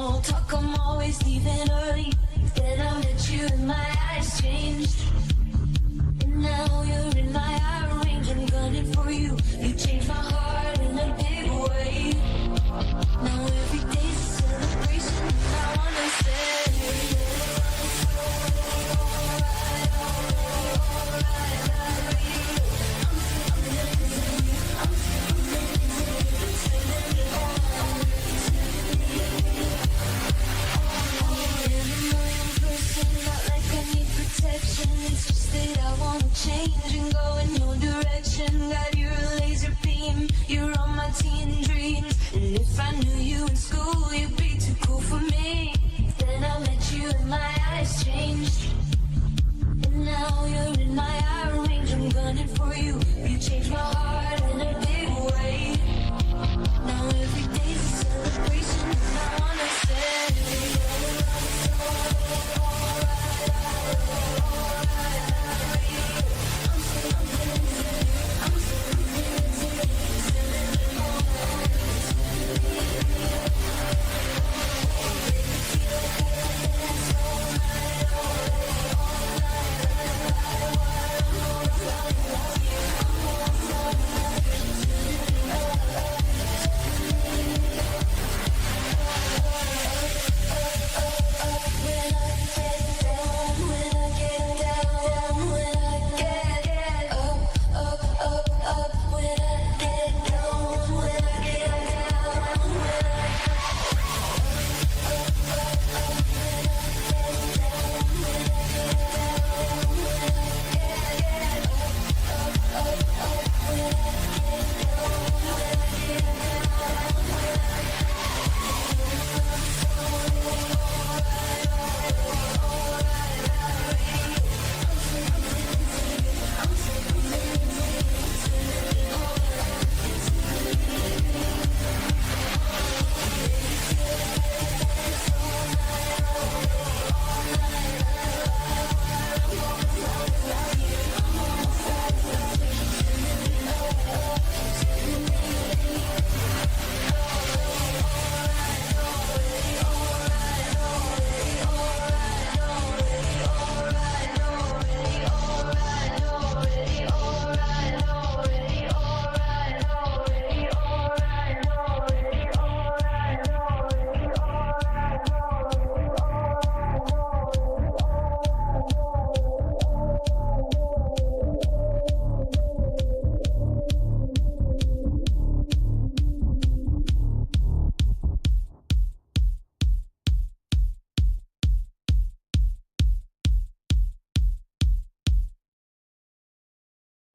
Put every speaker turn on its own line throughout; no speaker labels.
small talk, I'm always leaving early. Then I met you and my eyes changed. And now you're in my eye range, I'm gunning for you. You changed my heart in a big way. Now every day's a celebration, and I wanna say it's just that I wanna change and go in your direction. Got your laser beam, you're on my teen dreams. And if I knew you in school, you'd be too cool for me. Then I met you and my eyes changed. And now you're in my eye range, I'm gunning for you. You changed my heart in a big way. Now every day's a celebration, and I wanna say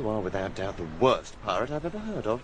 You are without doubt the worst pirate I've ever heard of.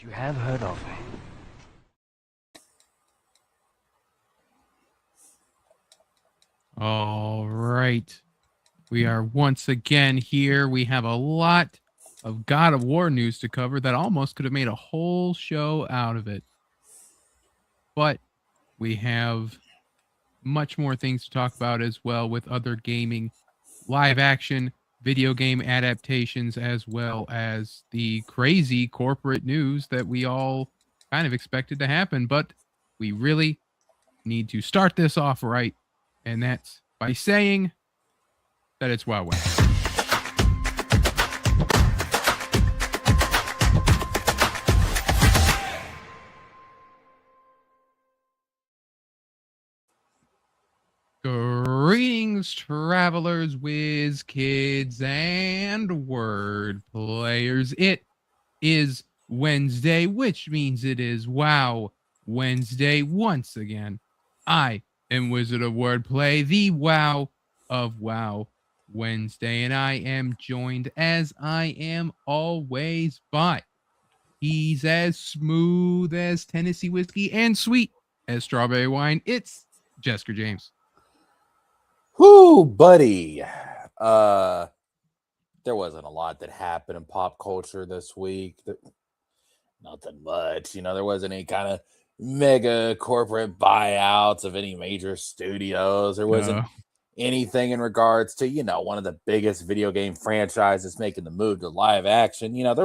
You have heard of me.
All right. We are once again here. We have a lot of God of War news to cover that almost could have made a whole show out of it. But we have much more things to talk about as well with other gaming, live action, video game adaptations, as well as the crazy corporate news that we all kind of expected to happen. But we really need to start this off right. And that's by saying that it's Wow Wow. Greetings, travelers, Wiz Kids, and Word Players. It is Wednesday, which means it is Wow Wednesday once again. I am Wizard of Wordplay, the Wow of Wow Wednesday, and I am joined, as I am always, by he's as smooth as Tennessee whiskey and sweet as strawberry wine. It's Jessica James.
Whoo, buddy. There wasn't a lot that happened in pop culture this week. Nothing much. There wasn't any kind of mega corporate buyouts of any major studios. There wasn't anything in regards to, one of the biggest video game franchises making the move to live action. There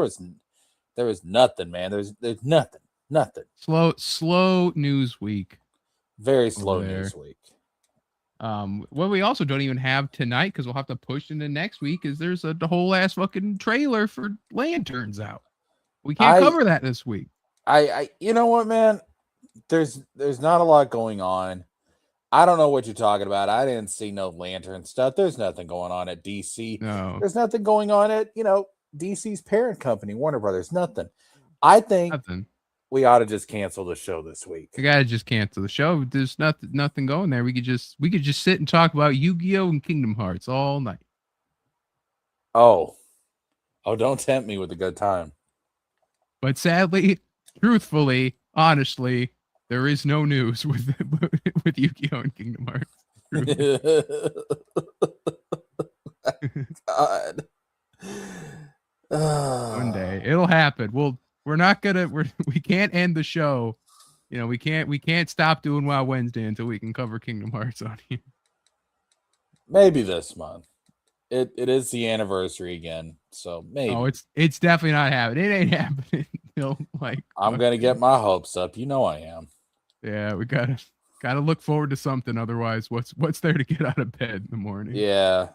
was nothing, man. There's nothing.
Slow news week.
Very slow news week.
What we also don't even have tonight, because we'll have to push into next week, is there's a whole ass fucking trailer for Lanterns out. We can't cover that this week.
You know what, man? There's not a lot going on. I don't know what you're talking about. I didn't see no Lantern stuff. There's nothing going on at DC.
No.
There's nothing going on at, DC's parent company, Warner Brothers. Nothing. I think we ought to just cancel the show this week.
We gotta just cancel the show. There's nothing going there. We could just sit and talk about Yu-Gi-Oh! And Kingdom Hearts all night.
Oh, don't tempt me with a good time.
But sadly, truthfully, honestly, there is no news with Yu-Gi-Oh! And Kingdom
Hearts. God.
One day it'll happen. We can't end the show. We can't stop doing Wild Wednesday until we can cover Kingdom Hearts on here.
Maybe this month. It is the anniversary again, so maybe.
Oh, it's definitely not happening. It ain't happening until
I'm gonna get my hopes up. I am.
Yeah, we gotta look forward to something. Otherwise, what's there to get out of bed in the morning?
Yeah.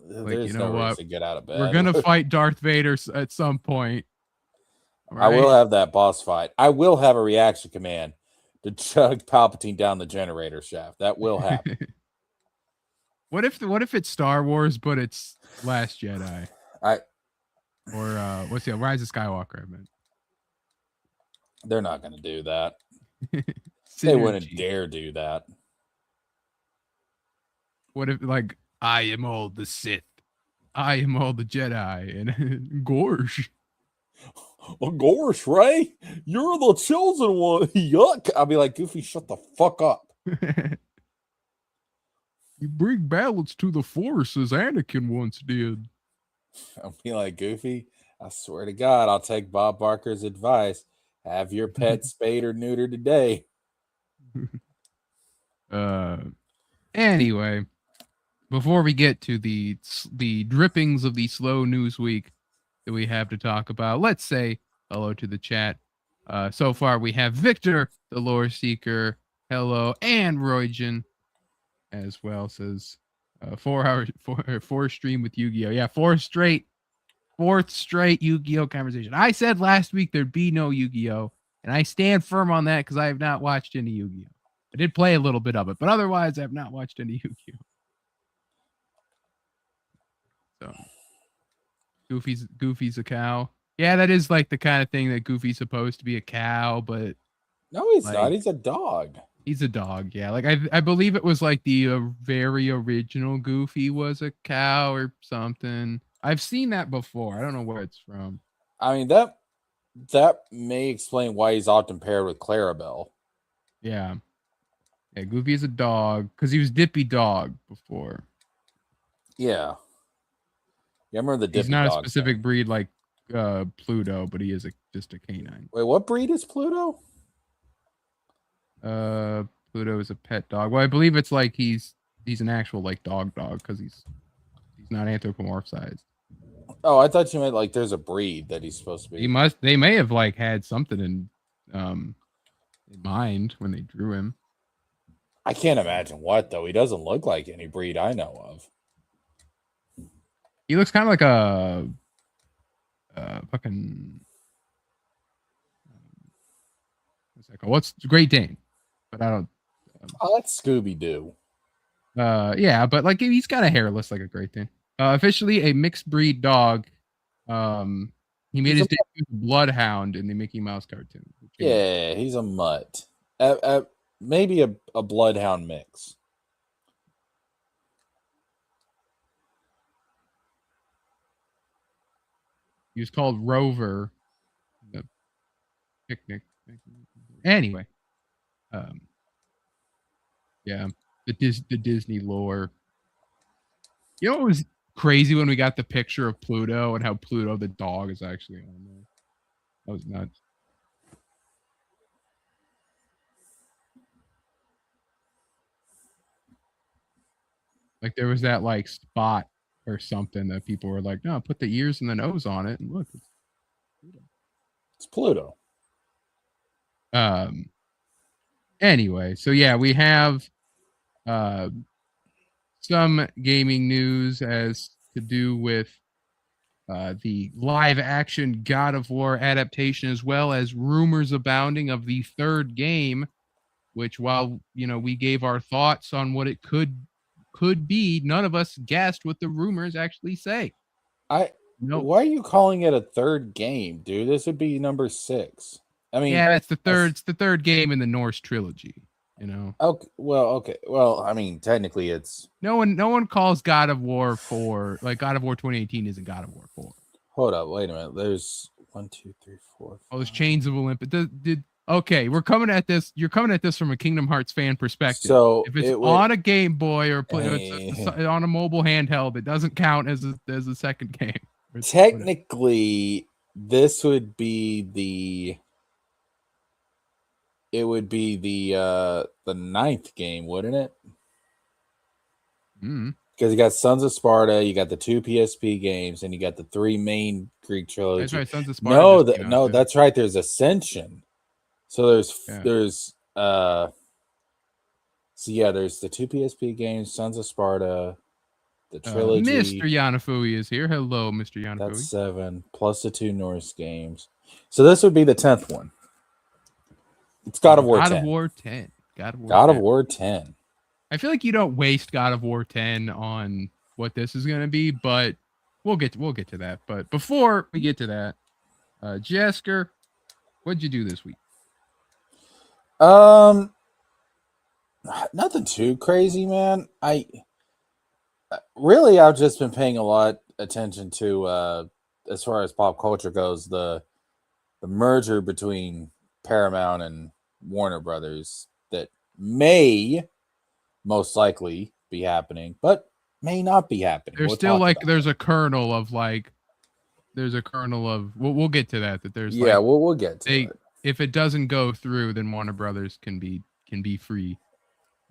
There's no reason to get out of bed.
We're gonna fight Darth Vader at some point.
Right? I will have that boss fight. I will have a reaction command to chug Palpatine down the generator shaft. That will happen.
What if it's Star Wars, but it's Last Jedi? What's the Rise of Skywalker? I meant.
They're not gonna do that. They wouldn't dare do that.
What if I am all the Sith, I am all the Jedi, and Gorge.
Oh, Gorge, Ray, you're the chosen one. Yuck! I'll be like, Goofy, shut the fuck up.
You bring balance to the Force as Anakin once did.
I'll be like, Goofy, I swear to God, I'll take Bob Barker's advice. Have your pet spayed or neutered today.
Anyway, before we get to the drippings of the slow news week that we have to talk about, let's say hello to the chat. So far, we have Victor, the Lore Seeker, hello, and Roygen as well. Says 4 stream with Yu-Gi-Oh! Yeah, fourth straight Yu-Gi-Oh! Conversation. I said last week there'd be no Yu-Gi-Oh! And I stand firm on that because I have not watched any Yu-Gi-Oh! I did play a little bit of it, but otherwise I have not watched any Yu-Gi-Oh! So Goofy's a cow. Yeah, that is the kind of thing that Goofy's supposed to be, a cow, but
no, he's not. He's a dog.
He's a dog. Yeah, I believe it was the very original Goofy was a cow or something. I've seen that before. I don't know where it's from.
I mean, that may explain why he's often paired with Clarabelle.
Yeah. Yeah, Goofy is a dog because he was Dippy Dog before.
Yeah. Yeah, I remember the
He's
Dippy
not a
Dog
specific
thing.
breed like Pluto, but he is just a canine.
Wait, what breed is Pluto?
Pluto is a pet dog. Well, I believe it's like he's an actual like dog because he's not anthropomorphized.
Oh, I thought you meant like there's a breed that he's supposed to be.
They may have like had something in mind when they drew him.
I can't imagine what though. He doesn't look like any breed I know of.
He looks kind of like a fucking what's Great Dane, but I don't.
Oh, that's Scooby Doo.
Yeah, but like he's kind of hairless like a Great Dane. Officially a mixed breed dog. He made his debut with Bloodhound in the Mickey Mouse cartoon.
Yeah, he's a mutt. Maybe a bloodhound mix.
He was called Rover. The picnic. Anyway, yeah, the Disney lore. You know what was crazy when we got the picture of Pluto and how Pluto the dog is actually on there. That was nuts. Like there was that like spot or something that people were like, no, put the ears and the nose on it, and look, it's Pluto.
It's Pluto.
Anyway, so yeah, we have some gaming news as to do with the live action God of War adaptation, as well as rumors abounding of the third game, which while we gave our thoughts on what it could be, none of us guessed what the rumors actually say.
Why are you calling it a third game, dude? This would be number 6. I mean,
yeah, it's the third game in the Norse trilogy.
Okay. Well, I mean, technically, it's
no one calls God of War 4 like God of War 2018 isn't God of War 4.
Hold up, wait a minute. There's 1, 2, 3, 4.
Oh, there's Chains of Olympus. Okay, we're coming at this. You're coming at this from a Kingdom Hearts fan perspective.
So
if it's on a Game Boy or on a mobile handheld, it doesn't count as a second game.
Technically, this would be the. It would be the 9th game, wouldn't it? Because you got Sons of Sparta, you got the 2 PSP games, and you got the 3 main Greek trilogy.
That's right, Sons of Sparta.
No, that's right. There's Ascension. So there's so yeah, there's the 2 PSP games, Sons of Sparta, the trilogy.
Mr. Yanafui is here. Hello, Mr. Yanafui.
That's 7 plus the 2 Norse games. So this would be the 10th one. It's God of War 10.
God of War 10.
God of War 10.
I feel like you don't waste God of War 10 on what this is going to be, but we'll get to that. But before we get to that, Jesker, what'd you do this week?
Nothing too crazy, man. I've just been paying a lot attention to as far as pop culture goes, the merger between Paramount and Warner Brothers that may most likely be happening, but may not be happening.
There's still there's a kernel of we'll get to that there's
we'll get to it.
If it doesn't go through, then Warner Brothers can be free.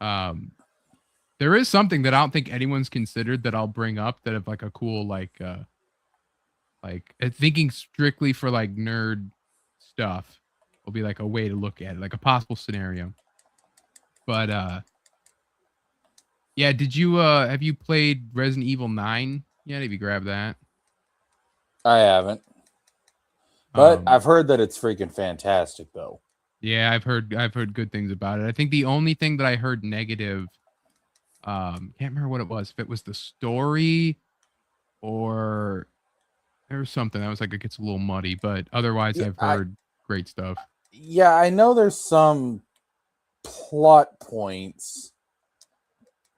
There is something that I don't think anyone's considered that I'll bring up that have like a cool thinking strictly for like nerd stuff will be like a way to look at it, like a possible scenario. But yeah, did you have you played Resident Evil 9 yet? Have you grabbed that?
I haven't. But I've heard that it's freaking fantastic though.
Yeah, I've heard good things about it. I think the only thing that I heard negative, can't remember what it was, if it was the story or there was something that was like it gets a little muddy, but otherwise I've heard great stuff.
Yeah, I know there's some plot points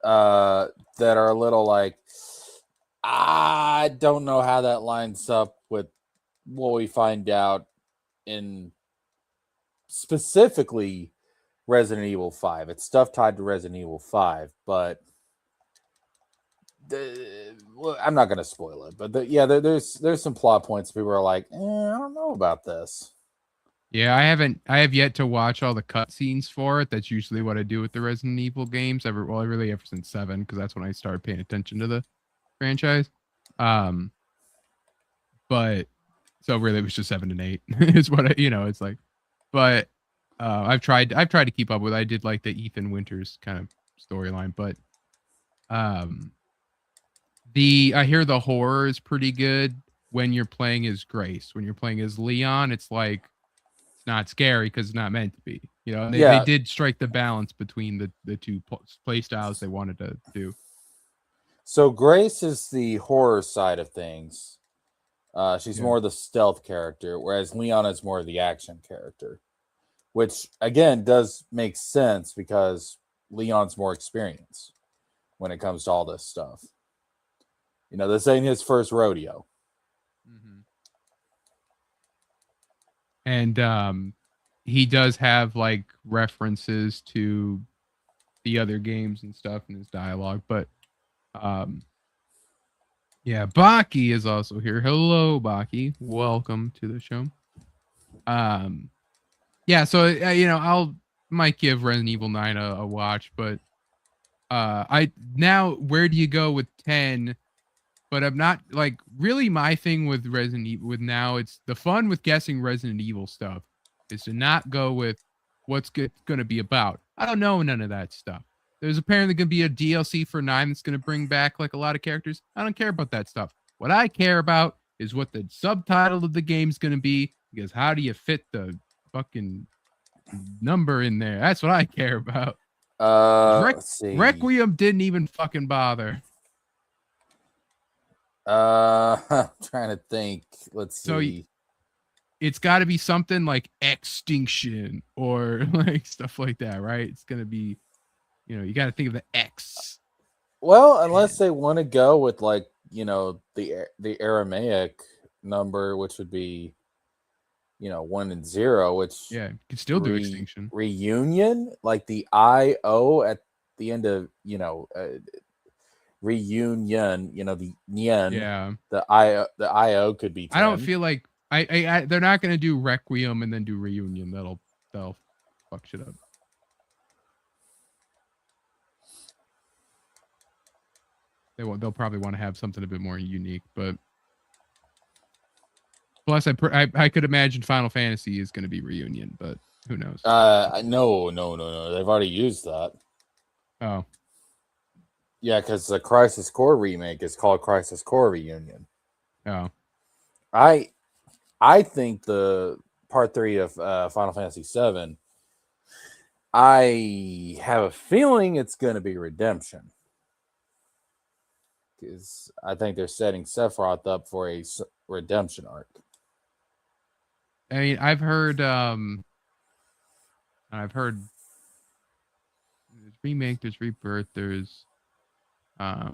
that are a little like, I don't know how that lines up with what we find out in specifically Resident Evil 5. It's stuff tied to Resident Evil 5, but well, I'm not going to spoil it, but there's some plot points. People are like, I don't know about this.
Yeah, I have yet to watch all the cutscenes for it. That's usually what I do with the Resident Evil games. Really ever since 7, because that's when I started paying attention to the franchise. But so really it was just 7 and 8 is what it's like. But I've tried to keep up with. I did like the Ethan Winters kind of storyline, but I hear the horror is pretty good when you're playing as Grace. When you're playing as Leon, it's like it's not scary because it's not meant to be. They did strike the balance between the two play styles they wanted to do.
So Grace is the horror side of things. She's more the stealth character, whereas Leon is more the action character, which again does make sense because Leon's more experienced when it comes to all this stuff. This ain't his first rodeo.
Mm-hmm. And he does have like references to the other games and stuff in his dialogue, but yeah, Baki is also here. Hello, Baki. Welcome to the show. Yeah, so I'll might give Resident Evil 9 a watch, but where do you go with 10? But I'm not like really my thing with Resident Evil with now. It's the fun with guessing Resident Evil stuff is to not go with what's going to be about. I don't know none of that stuff. There's apparently going to be a DLC for 9 that's going to bring back like a lot of characters. I don't care about that stuff. What I care about is what the subtitle of the game's going to be, because how do you fit the fucking number in there? That's what I care about.
Let's see.
Requiem didn't even fucking bother.
I'm trying to think. Let's see.
So it's got to be something like Extinction or like stuff like that, right? It's going to be, you got to think of the X.
Well, unless they want to go with like, the Aramaic number, which would be, 1 and 0, which
you could still do Extinction.
Reunion, like the IO at the end of, reunion, the nyan, the IO could be 10.
I don't feel like they're not going to do Requiem and then do Reunion. That'll fuck shit up. They'll probably want to have something a bit more unique, but plus I could imagine Final Fantasy is going to be Reunion, but who knows?
No. They've already used that.
Oh.
Yeah, because the Crisis Core remake is called Crisis Core Reunion.
Oh.
I think the part 3 of Final Fantasy VII, I have a feeling it's going to be Redemption. Because I think they're setting Sephiroth up for a redemption arc.
I mean, I've heard there's remake, there's rebirth, there's yeah,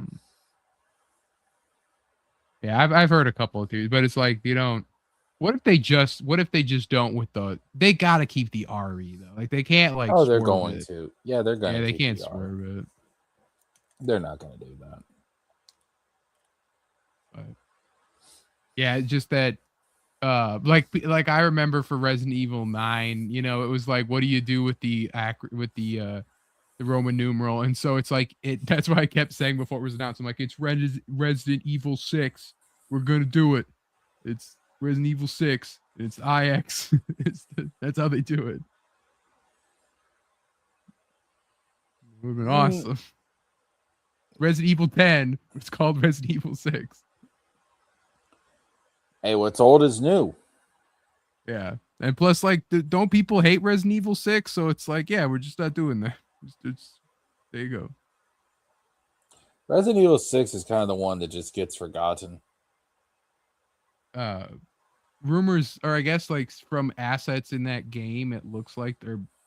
I've heard a couple of theories, but it's like what if they just don't they gotta keep the RE though. Like they can't like
they're going to. Yeah, they're going to.
Yeah, they can't swerve it.
They're not gonna do that.
But yeah, it's just that like I remember for Resident Evil 9, it was like, what do you do with the Roman numeral? And so it's like that's why I kept saying before it was announced, I'm like, it's Resident Evil 6. We're gonna do it. It's Resident Evil 6. It's IX. That's how they do it. It would have been awesome. Resident Evil 10. It's called Resident Evil 6.
Hey, what's old is new.
Yeah. And plus, like, don't people hate Resident Evil 6? So it's like, yeah, we're just not doing that. There you go.
Resident Evil 6 is kind of the one that just gets forgotten.
Rumors, or I guess, like, from assets in that game, it looks like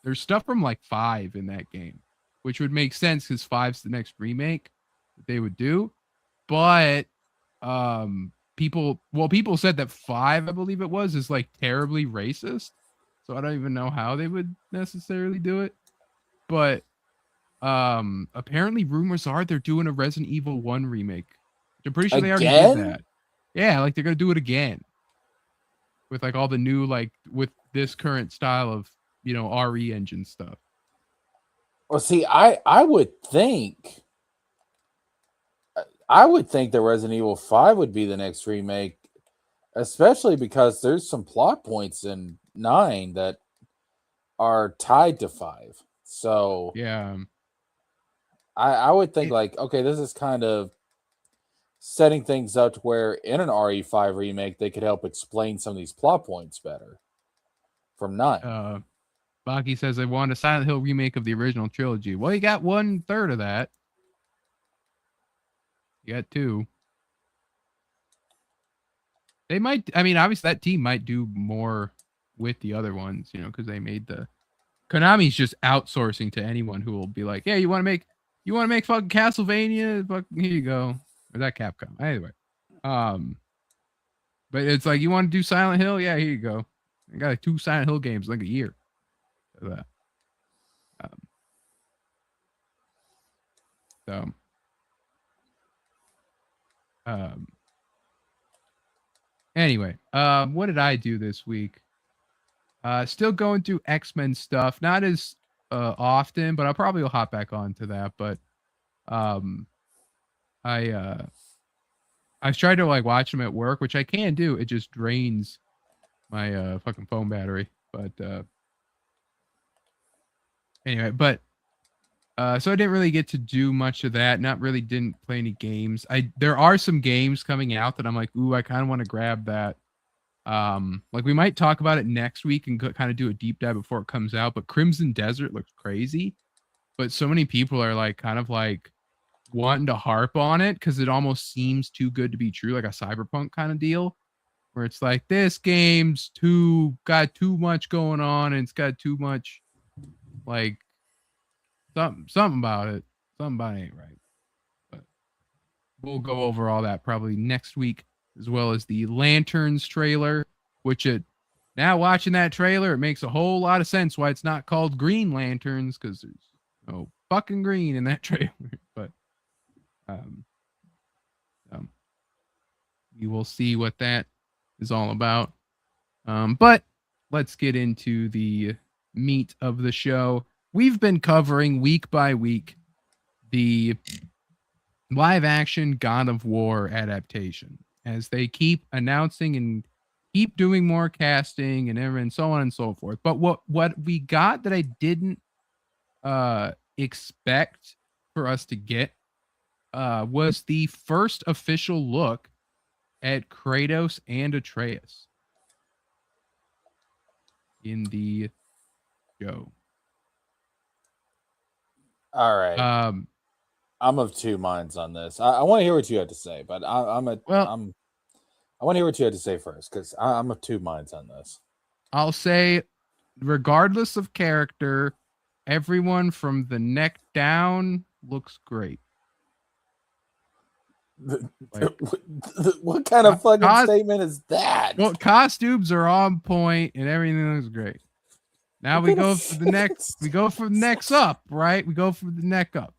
there's stuff from, like, 5 in that game, which would make sense because 5's the next remake that they would do. But, people said that 5, I believe it was, is like terribly racist. So I don't even know how they would necessarily do it. But apparently rumors are they're doing a Resident Evil 1 remake. I'm pretty sure they already did
Again?
that. Yeah, like they're gonna do it again with like all the new like with this current style of RE engine stuff.
Well, see, I would think that Resident Evil 5 would be the next remake, especially because there's some plot points in 9 that are tied to 5. So
Yeah,
I would think
it-
like, okay, this is kind of setting things up to where in an RE5 remake they could help explain some of these plot points better from 9.
Baki says they want a Silent Hill remake of the original trilogy. Well, you got 1/3 of that. You got 2. They might. I mean, obviously that team might do more with the other ones, because they made the. Konami's just outsourcing to anyone who will be like, "Yeah, you want to make fucking Castlevania? Fuck, here you go." Or that Capcom. Anyway, but it's like you want to do Silent Hill? Yeah, here you go. I got like 2 Silent Hill games in like a year. So that. So. Anyway, what did I do this week? Still going through X-Men stuff, not as often, but I'll probably will hop back onto that. But I tried to like watch them at work, which I can do. It just drains my fucking phone battery. But anyway, so I didn't really get to do much of that. Didn't play any games. There are some games coming out that I'm like, ooh, I kind of want to grab that. Like we might talk about it next week and kind of do a deep dive before it comes out. But Crimson Desert looks crazy. But so many people are like kind of like wanting to harp on it because it almost seems too good to be true, like a cyberpunk kind of deal. Where it's like this game's got too much going on and it's got too much like something about it. Something about it ain't right. But we'll go over all that probably next week, as well as the Lanterns trailer, which now watching that trailer, it makes a whole lot of sense why it's not called Green Lanterns, because there's no fucking green in that trailer. But we will see what that is all about. But let's get into the meat of the show. We've been covering week by week the live action God of War adaptation as they keep announcing and keep doing more casting and so on and so forth. But what we got that I didn't expect for us to get was the first official look at Kratos and Atreus in the show.
All right. I'm of 2 minds on this. I want to hear what you have to say, but I want to hear what you had to say first because I'm of 2 minds on this.
I'll say, regardless of character, everyone from the neck down looks great.
What kind of fucking statement is that?
Well, costumes are on point and everything looks great. Now we go for the next. We go from necks up, right? We go from the neck up.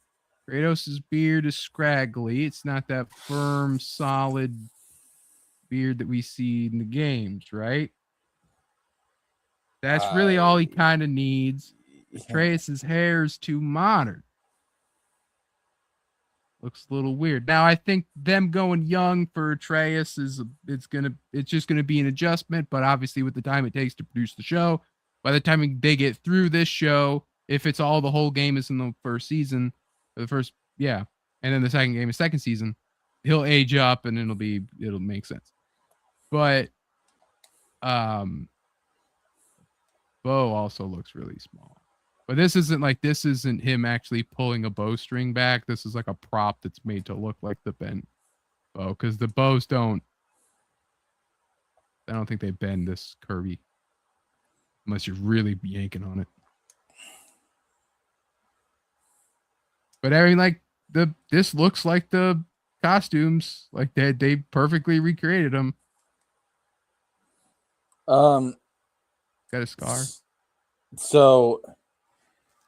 Kratos' beard is scraggly. It's not that firm, solid beard that we see in the games, right? That's really all he kind of needs. Atreus' hair is too modern. Looks a little weird. Now I think them going young for Atreus it's just gonna be an adjustment, but obviously with the time it takes to produce the show, by the time they get through this show, if it's all the whole game is in the first season, or the first, and then the second game is second season, he'll age up and it'll make sense. But bow also looks really small. But this isn't him actually pulling a bowstring back. This is like a prop that's made to look like the bent bow, because the bows I don't think they bend this curvy unless you're really yanking on it. But I mean, like this looks like the costumes, like they perfectly recreated them. Got a scar.
So,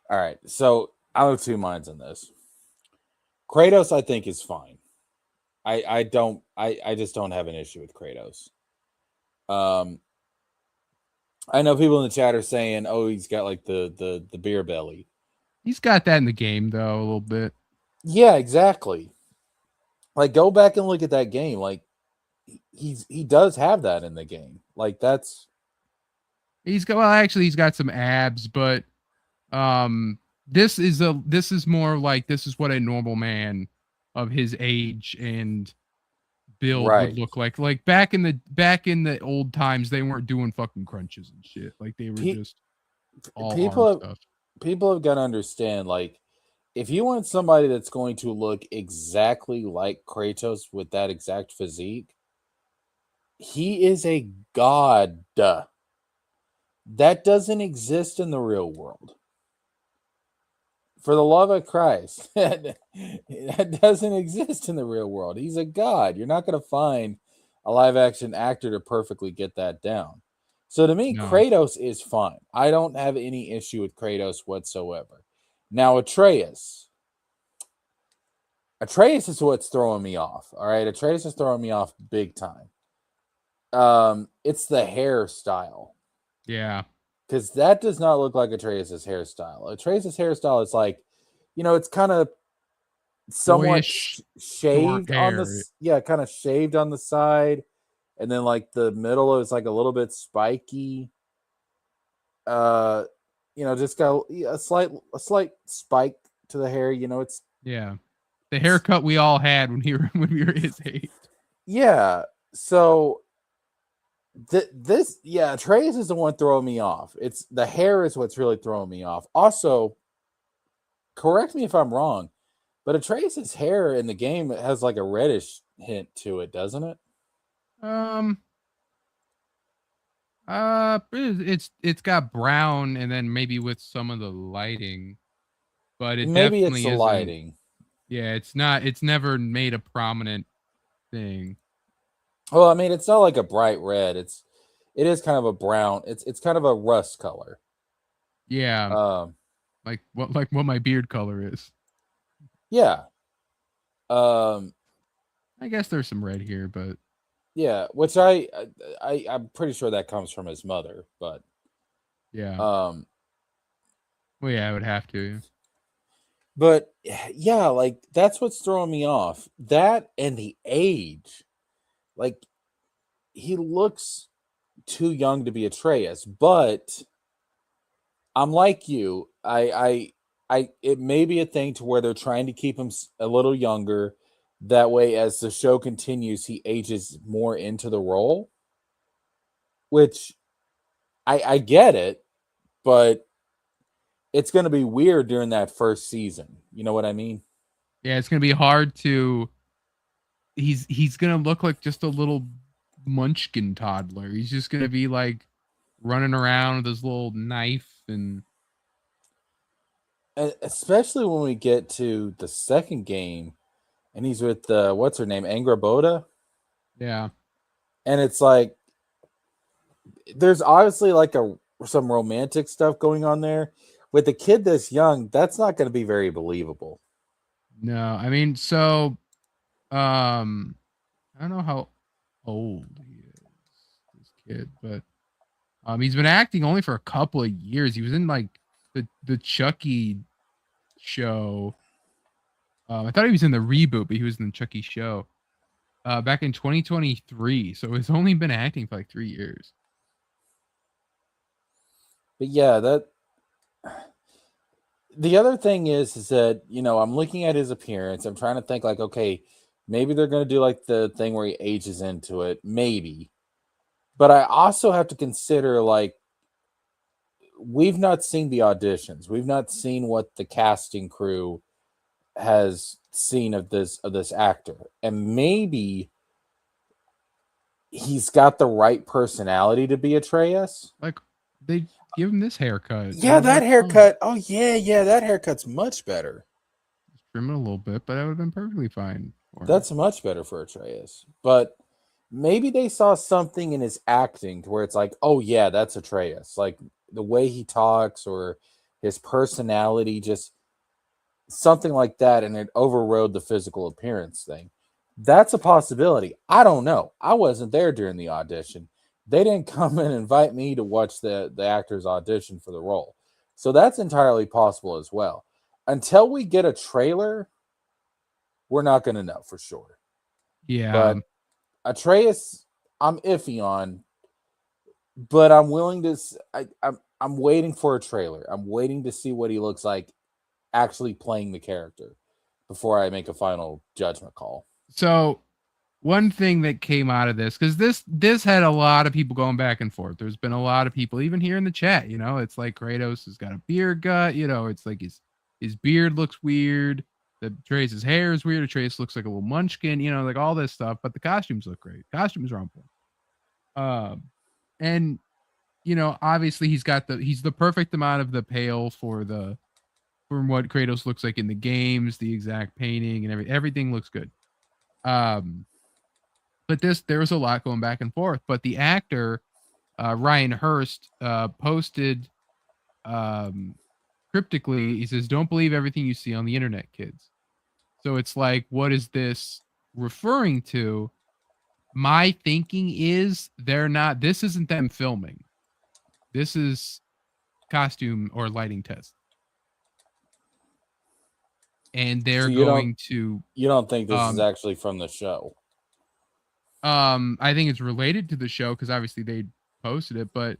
all right. So I'm of two minds on this. Kratos, I think, is fine. I just don't have an issue with Kratos. I know people in the chat are saying, "Oh, he's got like the beer belly."
He's got that in the game though, a little bit.
Yeah, exactly. Like, go back and look at that game. Like, he does have that in the game. Like, that's
He's got some abs, but this is more like this is what a normal man of his age and build would
right.
look like. Like back in the old times, they weren't doing fucking crunches and shit. Like they were just all arm stuff.
People have got to understand, like, if you want somebody that's going to look exactly like Kratos with that exact physique, he is a god. That doesn't exist in the real world. For the love of Christ, that doesn't exist in the real world. He's a god. You're not going to find a live action actor to perfectly get that down. So to me,
No.
Kratos is fine. I don't have any issue with Kratos whatsoever. Now, Atreus is what's throwing me off. All right, Atreus is throwing me off big time. It's the hairstyle.
Yeah.
Because that does not look like Atreus' hairstyle. Atreus' hairstyle is like, it's kind of somewhat shaved on the kind of shaved on the side, and then like the middle is like a little bit spiky. Just got a slight spike to the hair. It's
the haircut we all had when we were his age.
Yeah. So Atreus is the one throwing me off. It's the hair is what's really throwing me off. Also, correct me if I'm wrong, but Atreus' hair in the game has like a reddish hint to it, doesn't it?
It's got brown and then maybe with some of the lighting, but
maybe
definitely
it's the
isn't.
lighting.
Yeah, it's not. It's never made a prominent thing.
Well, I mean, it's not like a bright red. It is kind of a brown. It's kind of a rust color.
Yeah. Like what my beard color is.
Yeah.
I guess there's some red here, but
yeah, which I'm pretty sure that comes from his mother, but
yeah. Well, yeah, I would have to.
But yeah, like that's what's throwing me off. That and the age. Like, he looks too young to be Atreus, but I'm like you. It may be a thing to where they're trying to keep him a little younger. That way, as the show continues, he ages more into the role. Which I get it, but it's going to be weird during that first season. You know what I mean?
Yeah, it's going to be hard to. He's going to look like just a little munchkin toddler. He's just going to be like running around with his little knife and
especially when we get to the second game and he's with what's her name, Angraboda.
Yeah.
And it's like there's obviously like some romantic stuff going on there with a kid this young. That's not going to be very believable.
No, I mean, so I don't know how old he is, this kid, but he's been acting only for a couple of years. He was in like the Chucky show. I thought he was in the reboot, but he was in the Chucky show back in 2023. So he's only been acting for like 3 years.
But yeah, the other thing is that, I'm looking at his appearance. I'm trying to think like, okay, maybe they're going to do like the thing where he ages into it. Maybe. But I also have to consider, like, we've not seen the auditions. We've not seen what the casting crew has seen of this actor. And maybe he's got the right personality to be Atreus.
Like, they give him this haircut.
Yeah, that haircut. Oh, yeah, that haircut's much better.
Trim it a little bit, but that would have been perfectly fine.
That's much better for Atreus. But maybe they saw something in his acting to where it's like, oh, yeah, that's Atreus. Like, the way he talks or his personality just something like that, and it overrode the physical appearance thing. That's a possibility. I don't know. I wasn't there during the audition. They didn't come and invite me to watch the actor's audition for the role. So that's entirely possible as well. Until we get a trailer, we're not going to know for sure.
Yeah.
But Atreus, I'm iffy on, but I'm willing to. I'm waiting for a trailer. I'm waiting to see what he looks like actually playing the character before I make a final judgment call.
So one thing that came out of this, because this had a lot of people going back and forth. There's been a lot of people, even here in the chat, it's like Kratos has got a beard gut, it's like his beard looks weird. The Atreus' hair is weird. Atreus looks like a little munchkin, like all this stuff, but the costumes look great. Costumes are on point. And obviously he's the perfect amount of the pale from what Kratos looks like in the games, the exact painting and everything looks good. But there was a lot going back and forth. But the actor, Ryan Hurst, posted cryptically, he says, "Don't believe everything you see on the internet, kids." So it's like, what is this referring to? My thinking is this isn't them filming. This is costume or lighting test. And they're going to...
You don't think this is actually from the show?
I think it's related to the show because obviously they posted it, but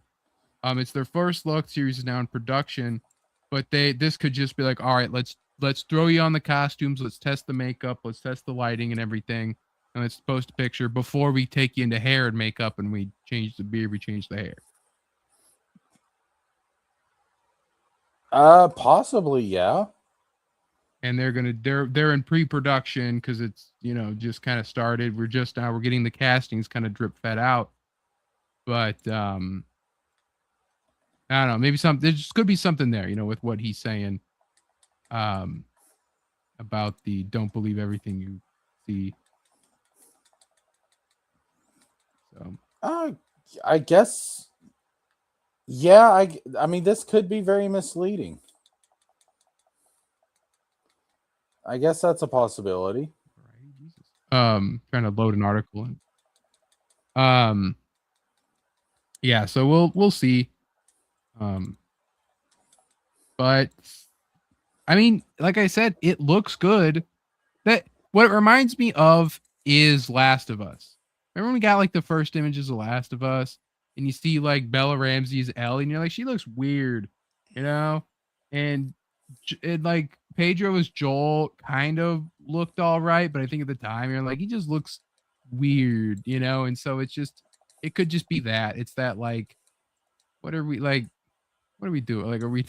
it's their first look. Series is now in production, but this could just be like, all right, let's throw you on the costumes, let's test the makeup, let's test the lighting and everything, and let's post a picture before we take you into hair and makeup and we change the beard, we change the hair.
Possibly, yeah.
And they're in pre-production because it's just kind of started. We're getting the castings kind of drip fed out, but I don't know, maybe there just could be something there, with what he's saying about the don't believe everything you see. So
I guess, yeah. I mean, this could be very misleading. I guess that's a possibility.
Trying to load an article in. Yeah, so we'll see. But I mean, like I said, it looks good. What it reminds me of is Last of Us. Remember when we got like the first images of Last of Us, and you see like Bella Ramsey's Ellie, and you're like, she looks weird, and like Pedro as Joel kind of looked all right, but I think at the time you're like, he just looks weird, and so it could just be that. It's that like, what are we doing? Like, are we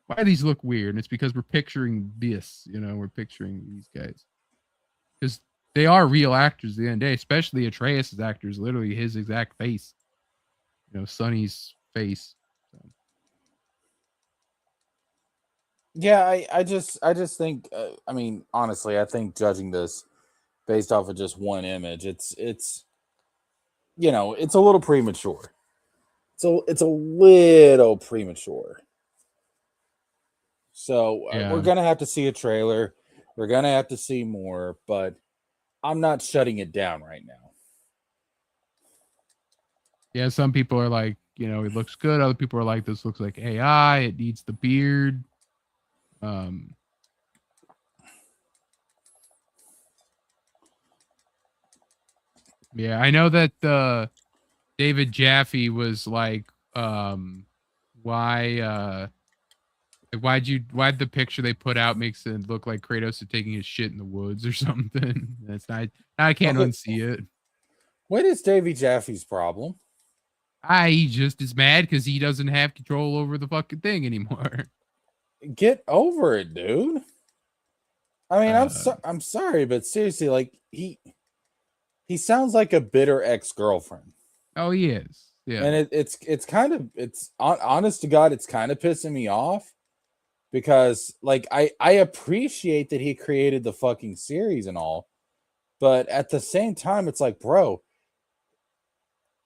why do these look weird? And it's because we're picturing this, we're picturing these guys because they are real actors at the end of the day, especially Atreus' actors, literally his exact face, Sonny's face. So.
Yeah, I just think, I mean, honestly, I think judging this based off of just one image, it's it's a little premature. So it's a little premature. So we're going to have to see a trailer. We're going to have to see more, but I'm not shutting it down right now.
Yeah, some people are like, it looks good. Other people are like, this looks like AI. It needs the beard. Yeah, I know that David Jaffe was like, why'd the picture they put out makes it look like Kratos is taking his shit in the woods or something? That's not. I can't unsee it.
What is David Jaffe's problem?
He just is mad because he doesn't have control over the fucking thing anymore.
Get over it, dude. I mean, I'm sorry, but seriously, like he sounds like a bitter ex-girlfriend.
Oh, he is. Yeah.
And it's kind of, it's honest to God, it's kind of pissing me off because like I appreciate that he created the fucking series and all, but at the same time, it's like, bro,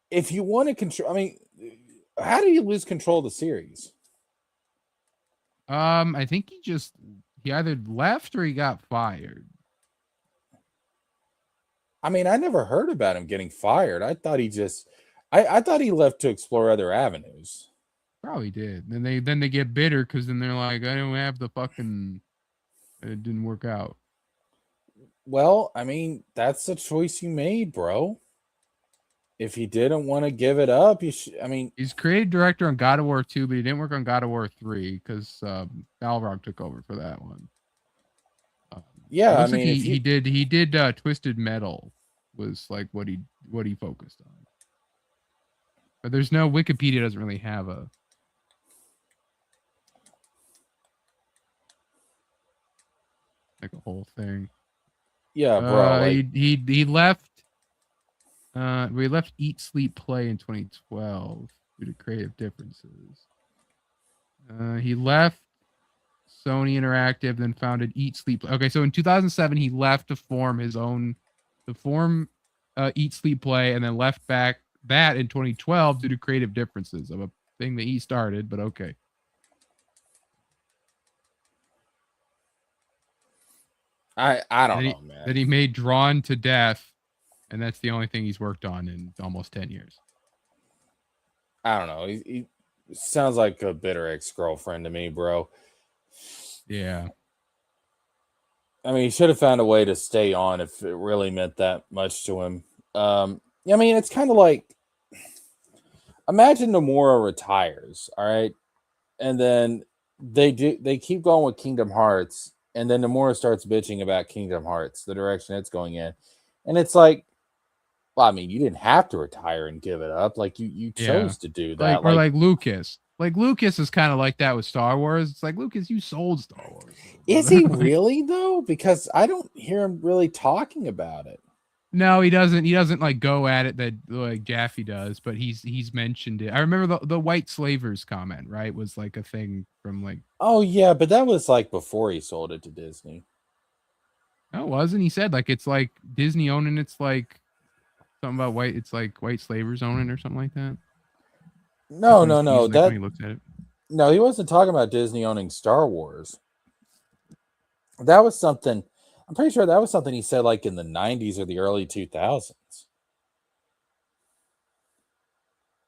if you want to control, I mean, how do you lose control of the series?
I think he just he either left or he got fired.
I mean, I never heard about him getting fired. I thought he just, I thought he left to explore other avenues.
Probably did. Then they get bitter because then they're like, I don't have the fucking. It didn't work out.
Well, I mean, that's the choice you made, bro. If he didn't want to give it up, I mean,
He's creative director on God of War 2, but he didn't work on God of War 3 because Balrog took over for that one.
yeah,
It
I
looks
mean,
like
if
he did Twisted Metal was like what he focused on. But there's no Wikipedia doesn't really have a whole thing.
yeah, bro, like,
he left we left Eat Sleep Play in 2012 due to creative differences. He left Sony Interactive, then founded Eat Sleep. Okay, so in 2007 he left to form Eat Sleep Play, and then left back that in 2012 due to creative differences of a thing that he started. But okay,
I don't know, man.
that he made Drawn to Death, and that's the only thing he's worked on in almost 10 years.
I don't know. He sounds like a bitter ex-girlfriend to me, bro.
Yeah.
I mean, he should have found a way to stay on if it really meant that much to him. I mean, it's kind of like, imagine Nomura retires, all right, and then they keep going with Kingdom Hearts, and then Nomura starts bitching about Kingdom Hearts, the direction it's going in, and it's like, well, I mean, you didn't have to retire and give it up, like you chose to do that,
like Lucas. Like Lucas is kind of like that with Star Wars. It's like, Lucas, you sold Star Wars.
Is he really though? Because I don't hear him really talking about it.
No, he doesn't. He doesn't like go at it that like Jaffe does, but he's mentioned it. I remember the white slavers comment, right? Was like a thing from like.
Oh yeah, but that was like before he sold it to Disney.
No, it wasn't. He said like it's like Disney owning. It's like something about white. It's like white slavers owning or something like that.
No.
Like
That
when he looks at it.
no, he wasn't talking about Disney owning Star Wars. That was something. I'm pretty sure that was something he said like in the 90s or the early 2000s.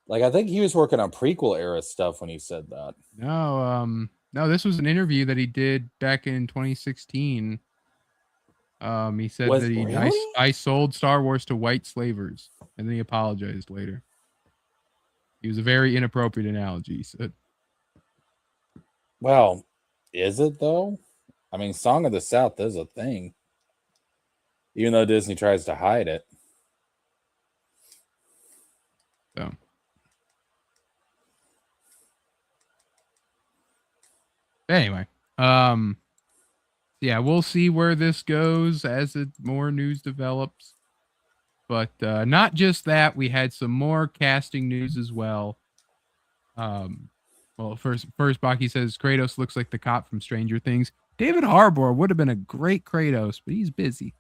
Like I think he was working on prequel era stuff when he said that.
No, this was an interview that he did back in 2016. He said that
really?
I sold Star Wars to white slavers, and then he apologized later. It was a very inappropriate analogy. He said.
Well, is it though? I mean, Song of the South is a thing, even though Disney tries to hide it.
So. Anyway, yeah, we'll see where this goes as more news develops. But not just that, we had some more casting news as well. Well, first, Baki says Kratos looks like the cop from Stranger Things. David Harbour would have been a great Kratos, but he's busy.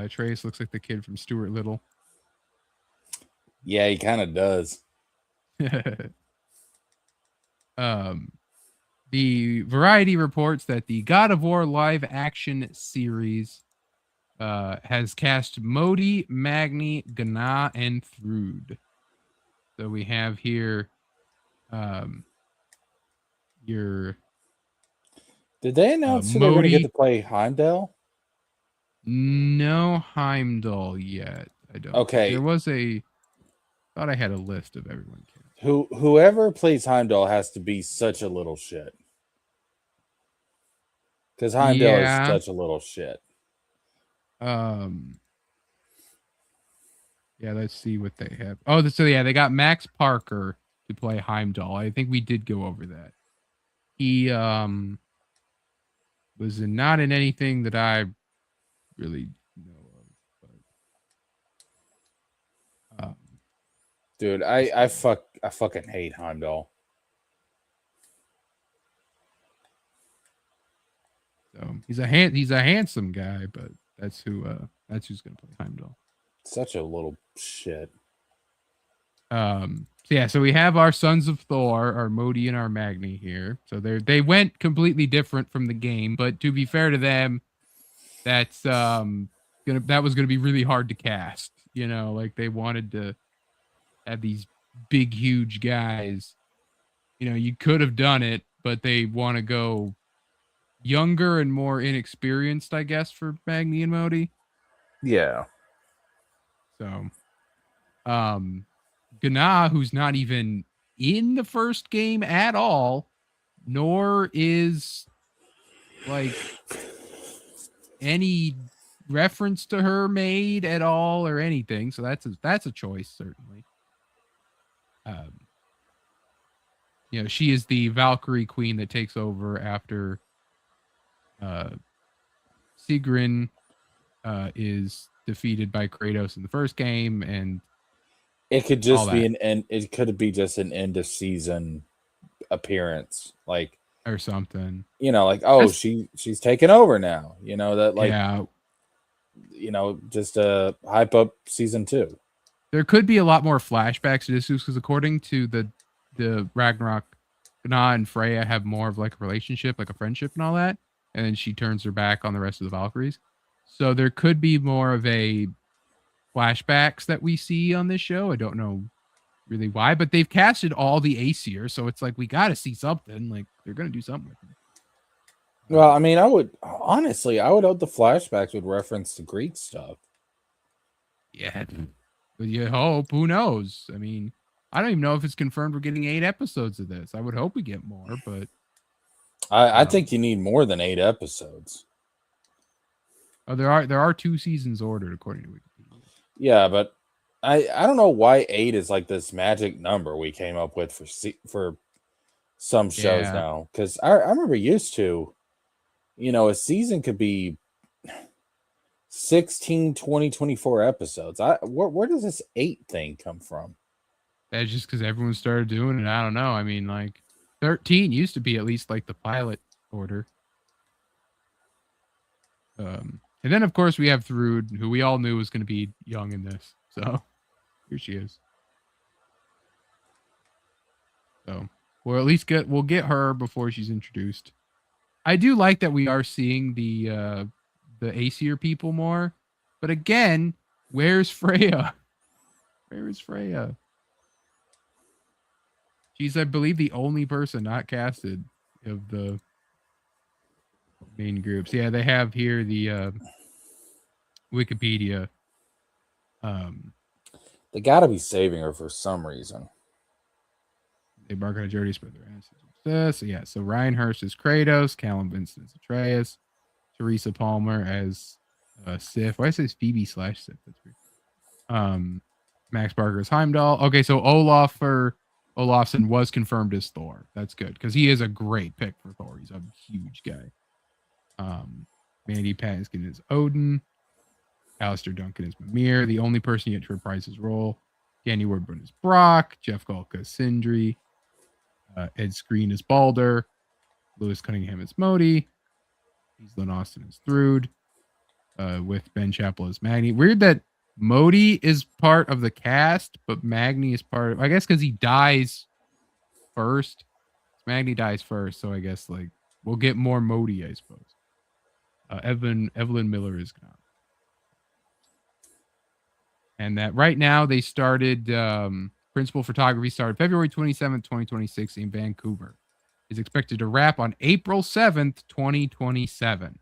Trace looks like the kid from Stuart Little.
Yeah, he kind of does.
The Variety reports that the God of War live action series has cast Modi, Magni, Gana, and Thrud. So we have here your.
Did they announce who they're going to get to play Heimdall?
No Heimdall yet. I don't.
Okay.
There was a. Thought I had a list of everyone.
Whoever plays Heimdall has to be such a little shit. Because Heimdall is such a little shit.
Yeah, let's see what they have. Oh, so yeah, they got Max Parker to play Heimdall. I think we did go over that. He was not in anything that I really know of. But,
dude, I fucking hate Heimdall.
So he's a handsome guy, but that's who's gonna play Heimdall.
Such a little shit.
So yeah, so we have our Sons of Thor, our Modi and our Magni here. So they went completely different from the game, but to be fair to them, that's that was gonna be really hard to cast. You know, like they wanted to have these big, huge guys. You know, you could have done it, but they want to go younger and more inexperienced, I guess, for Magni and Modi.
Yeah.
So, Gana, who's not even in the first game at all, nor is like any reference to her made at all or anything. So that's a choice, certainly. You know, she is the Valkyrie queen that takes over after Sigrun is defeated by Kratos in the first game, and
It could
all
just be
that.
an end. It could be just an end of season appearance, like,
or something.
you know, like, oh,
That's-
she's taken over now. You know that, like,
yeah,
you know, just hype up season 2.
there could be a lot more flashbacks to this because according to the Ragnarok, Gna and Freya have more of like a relationship, like a friendship and all that, and then she turns her back on the rest of the Valkyries. So there could be more of a flashbacks that we see on this show. I don't know really why, but they've casted all the Aesir, so it's like we got to see something. Like they're gonna do something with them.
Well, I mean, I would hope the flashbacks would reference the Greek stuff.
Yeah, but you hope. Who knows? I mean, I don't even know if it's confirmed we're getting 8 episodes of this. I would hope we get more, but
I think you need more than 8 episodes.
oh, there are 2 seasons ordered according to Wikipedia.
Yeah, but I don't know why 8 is like this magic number we came up with for some shows now. Because I remember used to, you know, a season could be 16, 20, 24 episodes. Where does this 8 thing come from?
That's just because everyone started doing it. I don't know. I mean, like 13 used to be at least like the pilot order. And then of course we have Thrud, who we all knew was going to be young in this. So here she is. So we'll at least get her before she's introduced. I do like that we are seeing the Aesir people more, but again, where's Freya? Where is Freya? She's, I believe, the only person not casted of the main groups. Yeah, they have here the Wikipedia.
They got to be saving her for some reason.
They bark on a journey, spread their answers. So yeah, so Ryan Hurst is Kratos, Callum Vincent is Atreus, Teresa Palmer as Sif. Why is it Phoebe / Sif? That's weird. Max Barker is Heimdall. Okay, so Olafsson was confirmed as Thor. That's good because he is a great pick for Thor. He's a huge guy. Mandy Patinkin is Odin. Alistair Duncan is Mimir. The only person yet to reprise his role. Danny Wardburn is Brock. Jeff Galka is Sindri. Ed Skrein is Balder. Lewis Cunningham is Modi. Evelyn Austin is Thrud. With Ben Chappell as Magni. Weird that Modi is part of the cast, but Magni is part of, I guess because he dies first. Magni dies first, so I guess like we'll get more Modi, I suppose. Evelyn Miller is gone. And that right now they started principal photography started February 27th, 2026 in Vancouver. Is expected to wrap on April 7th, 2027.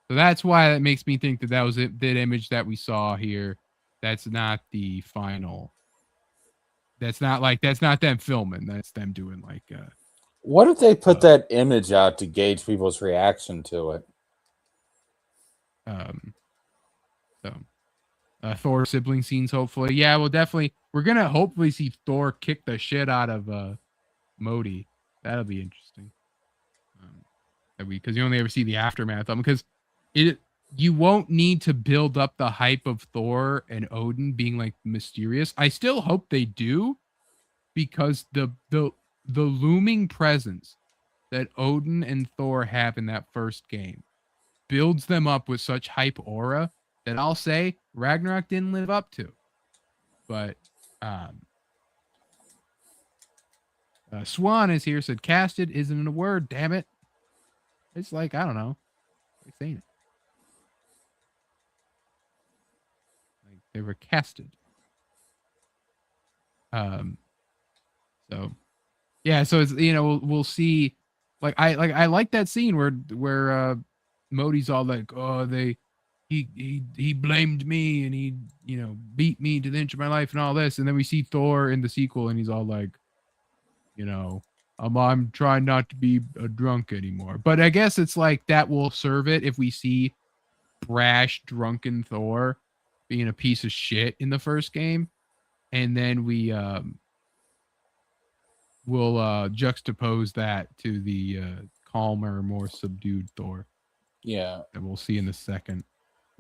So that's why that makes me think that was it. That image that we saw here, that's not the final. That's not them filming. That's them doing like.
What if they put that image out to gauge people's reaction to it?
Thor sibling scenes, hopefully. Yeah, well, definitely. We're gonna hopefully see Thor kick the shit out of Modi. That'll be interesting. Because you only ever see the aftermath of them. Because you won't need to build up the hype of Thor and Odin being like mysterious. I still hope they do, because the looming presence that Odin and Thor have in that first game builds them up with such hype aura that I'll say Ragnarok didn't live up to. But Swan is here. Said casted isn't a word. Damn it. It's like I don't know. Like saying it. Like they were casted. So yeah, so it's we'll see. I like that scene where Modi's all like, oh, he blamed me and he beat me to the inch of my life and all this, and then we see Thor in the sequel and he's all like, I'm trying not to be a drunk anymore. But I guess it's like that will serve it if we see brash drunken Thor being a piece of shit in the first game, and then we'll juxtapose that to the calmer, more subdued Thor.
Yeah.
And we'll see in the second.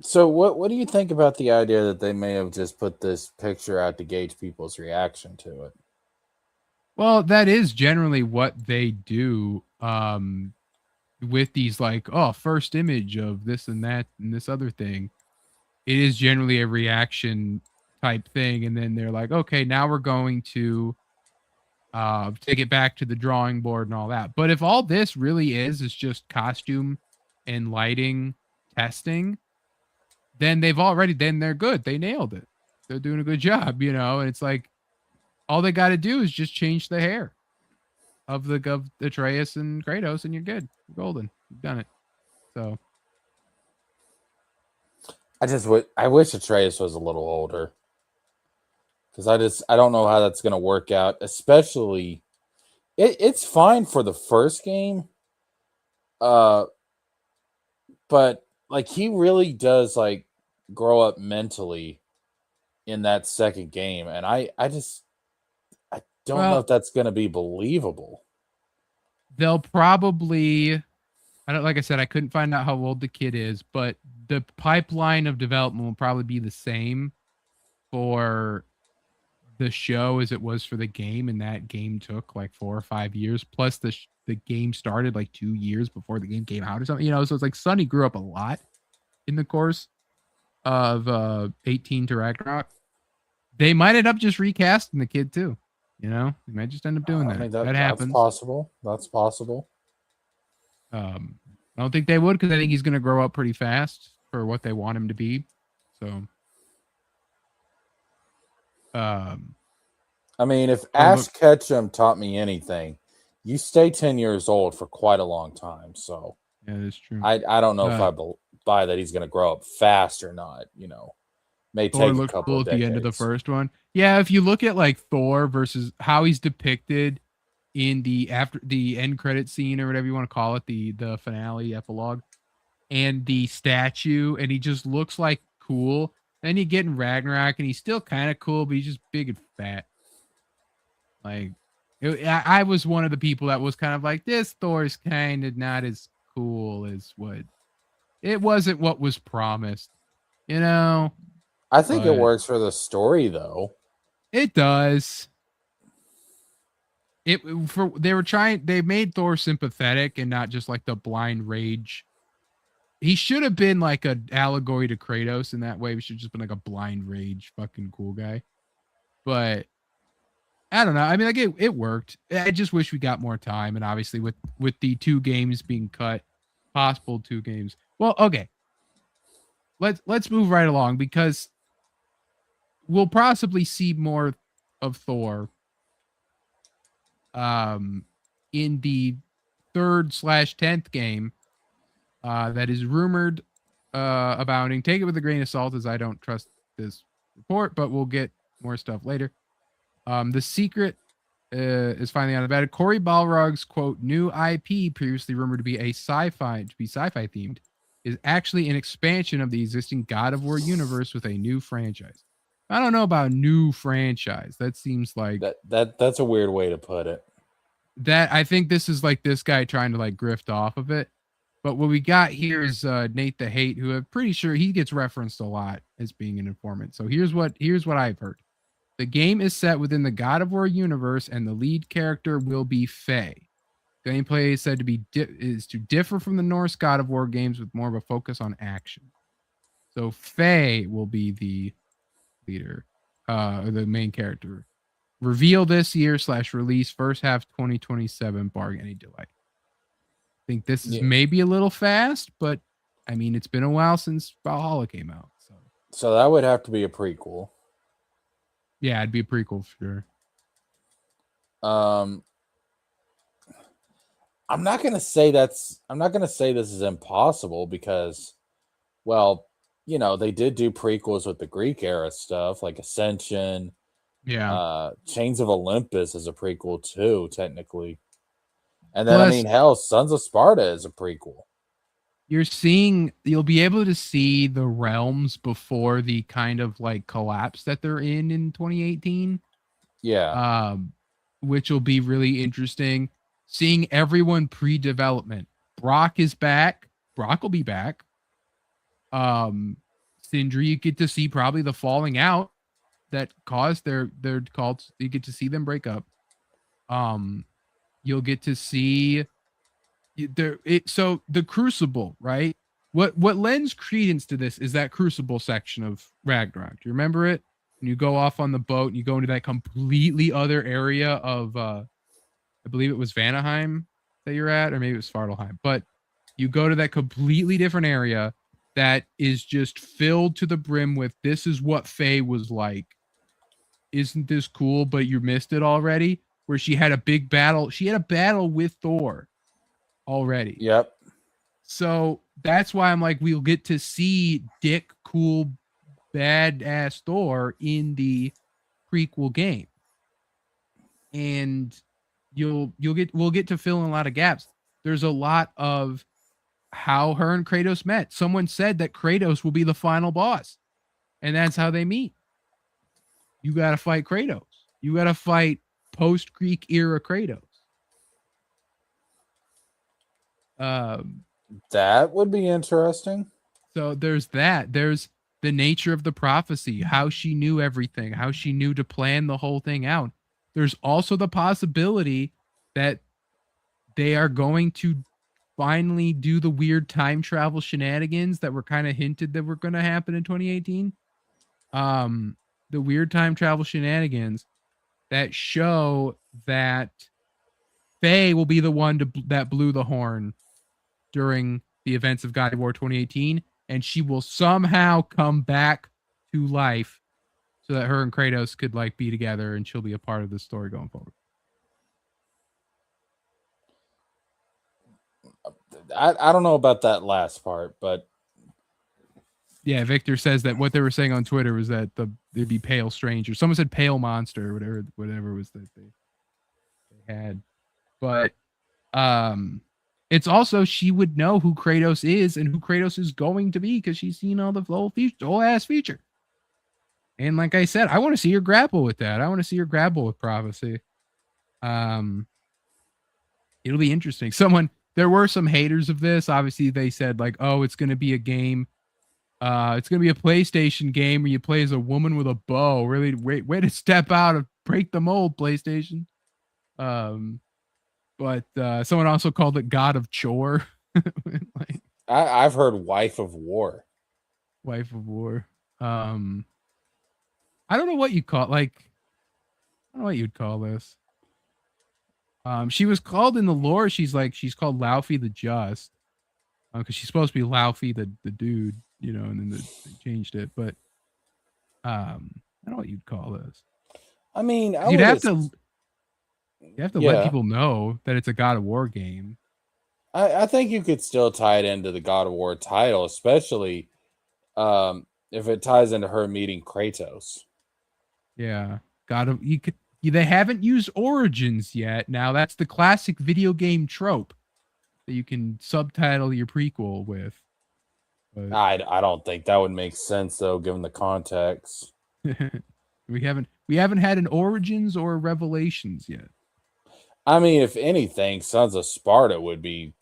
So what do you think about the idea that they may have just put this picture out to gauge people's reaction to it?
Well, that is generally what they do with these first image of this and that and this other thing. It is generally a reaction type thing. And then they're like, okay, now we're going to take it back to the drawing board and all that. But if all this really is just costume and lighting testing, then they're good. They nailed it. They're doing a good job, and it's like all they got to do is just change the hair of Atreus and Kratos and you're good. You're golden. You've done it. So
I wish Atreus was a little older. Because I don't know how that's going to work out. Especially, it's fine for the first game. But like he really does like grow up mentally in that second game. And I don't know if that's going to be believable.
They'll probably, like I said, I couldn't find out how old the kid is, but the pipeline of development will probably be the same for the show as it was for the game, and that game took like 4 or 5 years. Plus, the game started like 2 years before the game came out or something. So it's like Sonny grew up a lot in the course of 18 to Ragnarok. They might end up just recasting the kid too. They might just end up doing that. That happens.
That's possible.
I don't think they would because I think he's going to grow up pretty fast for what they want him to be. So.
I mean, if Ash Ketchum taught me anything, you stay 10 years old for quite a long time. So
yeah, that's true.
I don't know if I buy that he's going to grow up fast or not. May
Thor
take a
looked
couple
cool
of
at
decades.
the end of the first one. Yeah, if you look at like Thor versus how he's depicted in the after the end credit scene or whatever you want to call it, the finale epilogue, and the statue, and he just looks like cool. Then you get in Ragnarok, and he's still kind of cool, but he's just big and fat. Like, I was one of the people that was kind of like, this Thor's kind of not as cool as what it wasn't what was promised,
I think it works for the story, though.
It does. They made Thor sympathetic and not just like the blind rage. He should have been like an allegory to Kratos in that way. We should have just been like a blind rage fucking cool guy. But I don't know. I mean, like it worked. I just wish we got more time. And obviously with the 2 games being cut, possible 2 games. Well, okay. Let's move right along because we'll possibly see more of Thor in the 3rd/10th game that is rumored abounding. Take it with a grain of salt as I don't trust this report, but we'll get more stuff later. The secret is finally out of bed. Cory Balrog's quote new IP, previously rumored to be sci-fi themed, is actually an expansion of the existing God of War universe with a new franchise. I don't know about new franchise. That seems like
that's a weird way to put it.
That I think this is like this guy trying to like grift off of it. But what we got here is Nate the Hate, who I'm pretty sure he gets referenced a lot as being an informant. So here's what I've heard. The game is set within the God of War universe, and the lead character will be Faye. Gameplay is said to be to differ from the Norse God of War games with more of a focus on action. So Faye will be the leader, or the main character. Reveal this year / release first half 2027 barring any delay. I think this is maybe a little fast, but I mean, it's been a while since Valhalla came out.
So that would have to be a prequel.
Yeah, it'd be a prequel for sure.
I'm not gonna say this is impossible because, well, you know, they did do prequels with the Greek era stuff like Ascension.
Yeah.
Chains of Olympus is a prequel too, technically. And then
Plus,
I mean, hell, Sons of Sparta is a prequel.
You'll be able to see the realms before the kind of like collapse that they're in 2018.
Yeah.
Which will be really interesting. Seeing everyone pre-development. Brock is back. Brock will be back. Sindri, you get to see probably the falling out that caused their cults. You get to see them break up. You'll get to see so the Crucible, right? What lends credence to this is that Crucible section of Ragnarok. Do you remember it? And you go off on the boat and you go into that completely other area of I believe it was Vanaheim that you're at, or maybe it was Svartalheim. But you go to that completely different area that is just filled to the brim with this is what Faye was like. Isn't this cool? But you missed it already. Where she had a big battle. She had a battle with Thor already.
Yep.
So that's why I'm like, we'll get to see Dick, cool, badass Thor in the prequel game, and we'll get to fill in a lot of gaps. There's a lot of how her and Kratos met. Someone said that Kratos will be the final boss, and that's how they meet. You got to fight Kratos. You got to fight post-Greek era Kratos.
That would be interesting.
So there's that. There's the nature of the prophecy, how she knew everything, how she knew to plan the whole thing out. There's also the possibility that they are going to finally do the weird time travel shenanigans that were kind of hinted that were going to happen in 2018. The weird time travel shenanigans that show that Faye will be the one that blew the horn during the events of God of War 2018, and she will somehow come back to life so that her and Kratos could like be together, and she'll be a part of the story going forward.
I don't know about that last part, but
yeah, Victor says that what they were saying on Twitter was that there'd be pale stranger. Someone said pale monster, whatever it was that they had. But it's also she would know who Kratos is and who Kratos is going to be because she's seen all the whole ass feature. And like I said, I want to see her grapple with that. I want to see her grapple with prophecy. It'll be interesting. There were some haters of this. Obviously, they said like, "Oh, it's going to be a game. It's going to be a PlayStation game where you play as a woman with a bow." Really, way to step out of break the mold, PlayStation. But someone also called it God of Chore. Like,
I've heard Wife of War.
Wife of War. I don't know what you call I don't know what you'd call this. She was called in the lore. She's called Laufey the Just, because she's supposed to be Laufey the dude, you know, and then they changed it. But I don't know what you'd call this. I mean, you have to let people know that it's a God of War game.
I think you could still tie it into the God of War title, especially if it ties into her meeting Kratos.
Yeah, they haven't used Origins yet. Now that's the classic video game trope that you can subtitle your prequel with. But
I don't think that would make sense though, given the context.
we haven't had an Origins or Revelations yet.
I mean, if anything, Sons of Sparta would be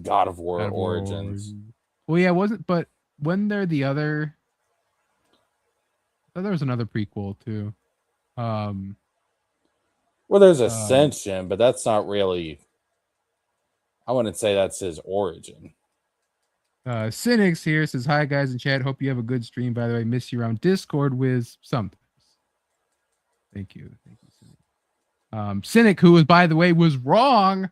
God of War Origins.
Well, yeah, but wasn't there the other? I thought there was another prequel too.
Well, there's Ascension, but that's not really. I wouldn't say that's his origin.
Cynics here says, "Hi guys in chat. Hope you have a good stream. By the way, miss you around Discord with sometimes." Thank you, Cynics. Cynic, who was, by the way, was wrong,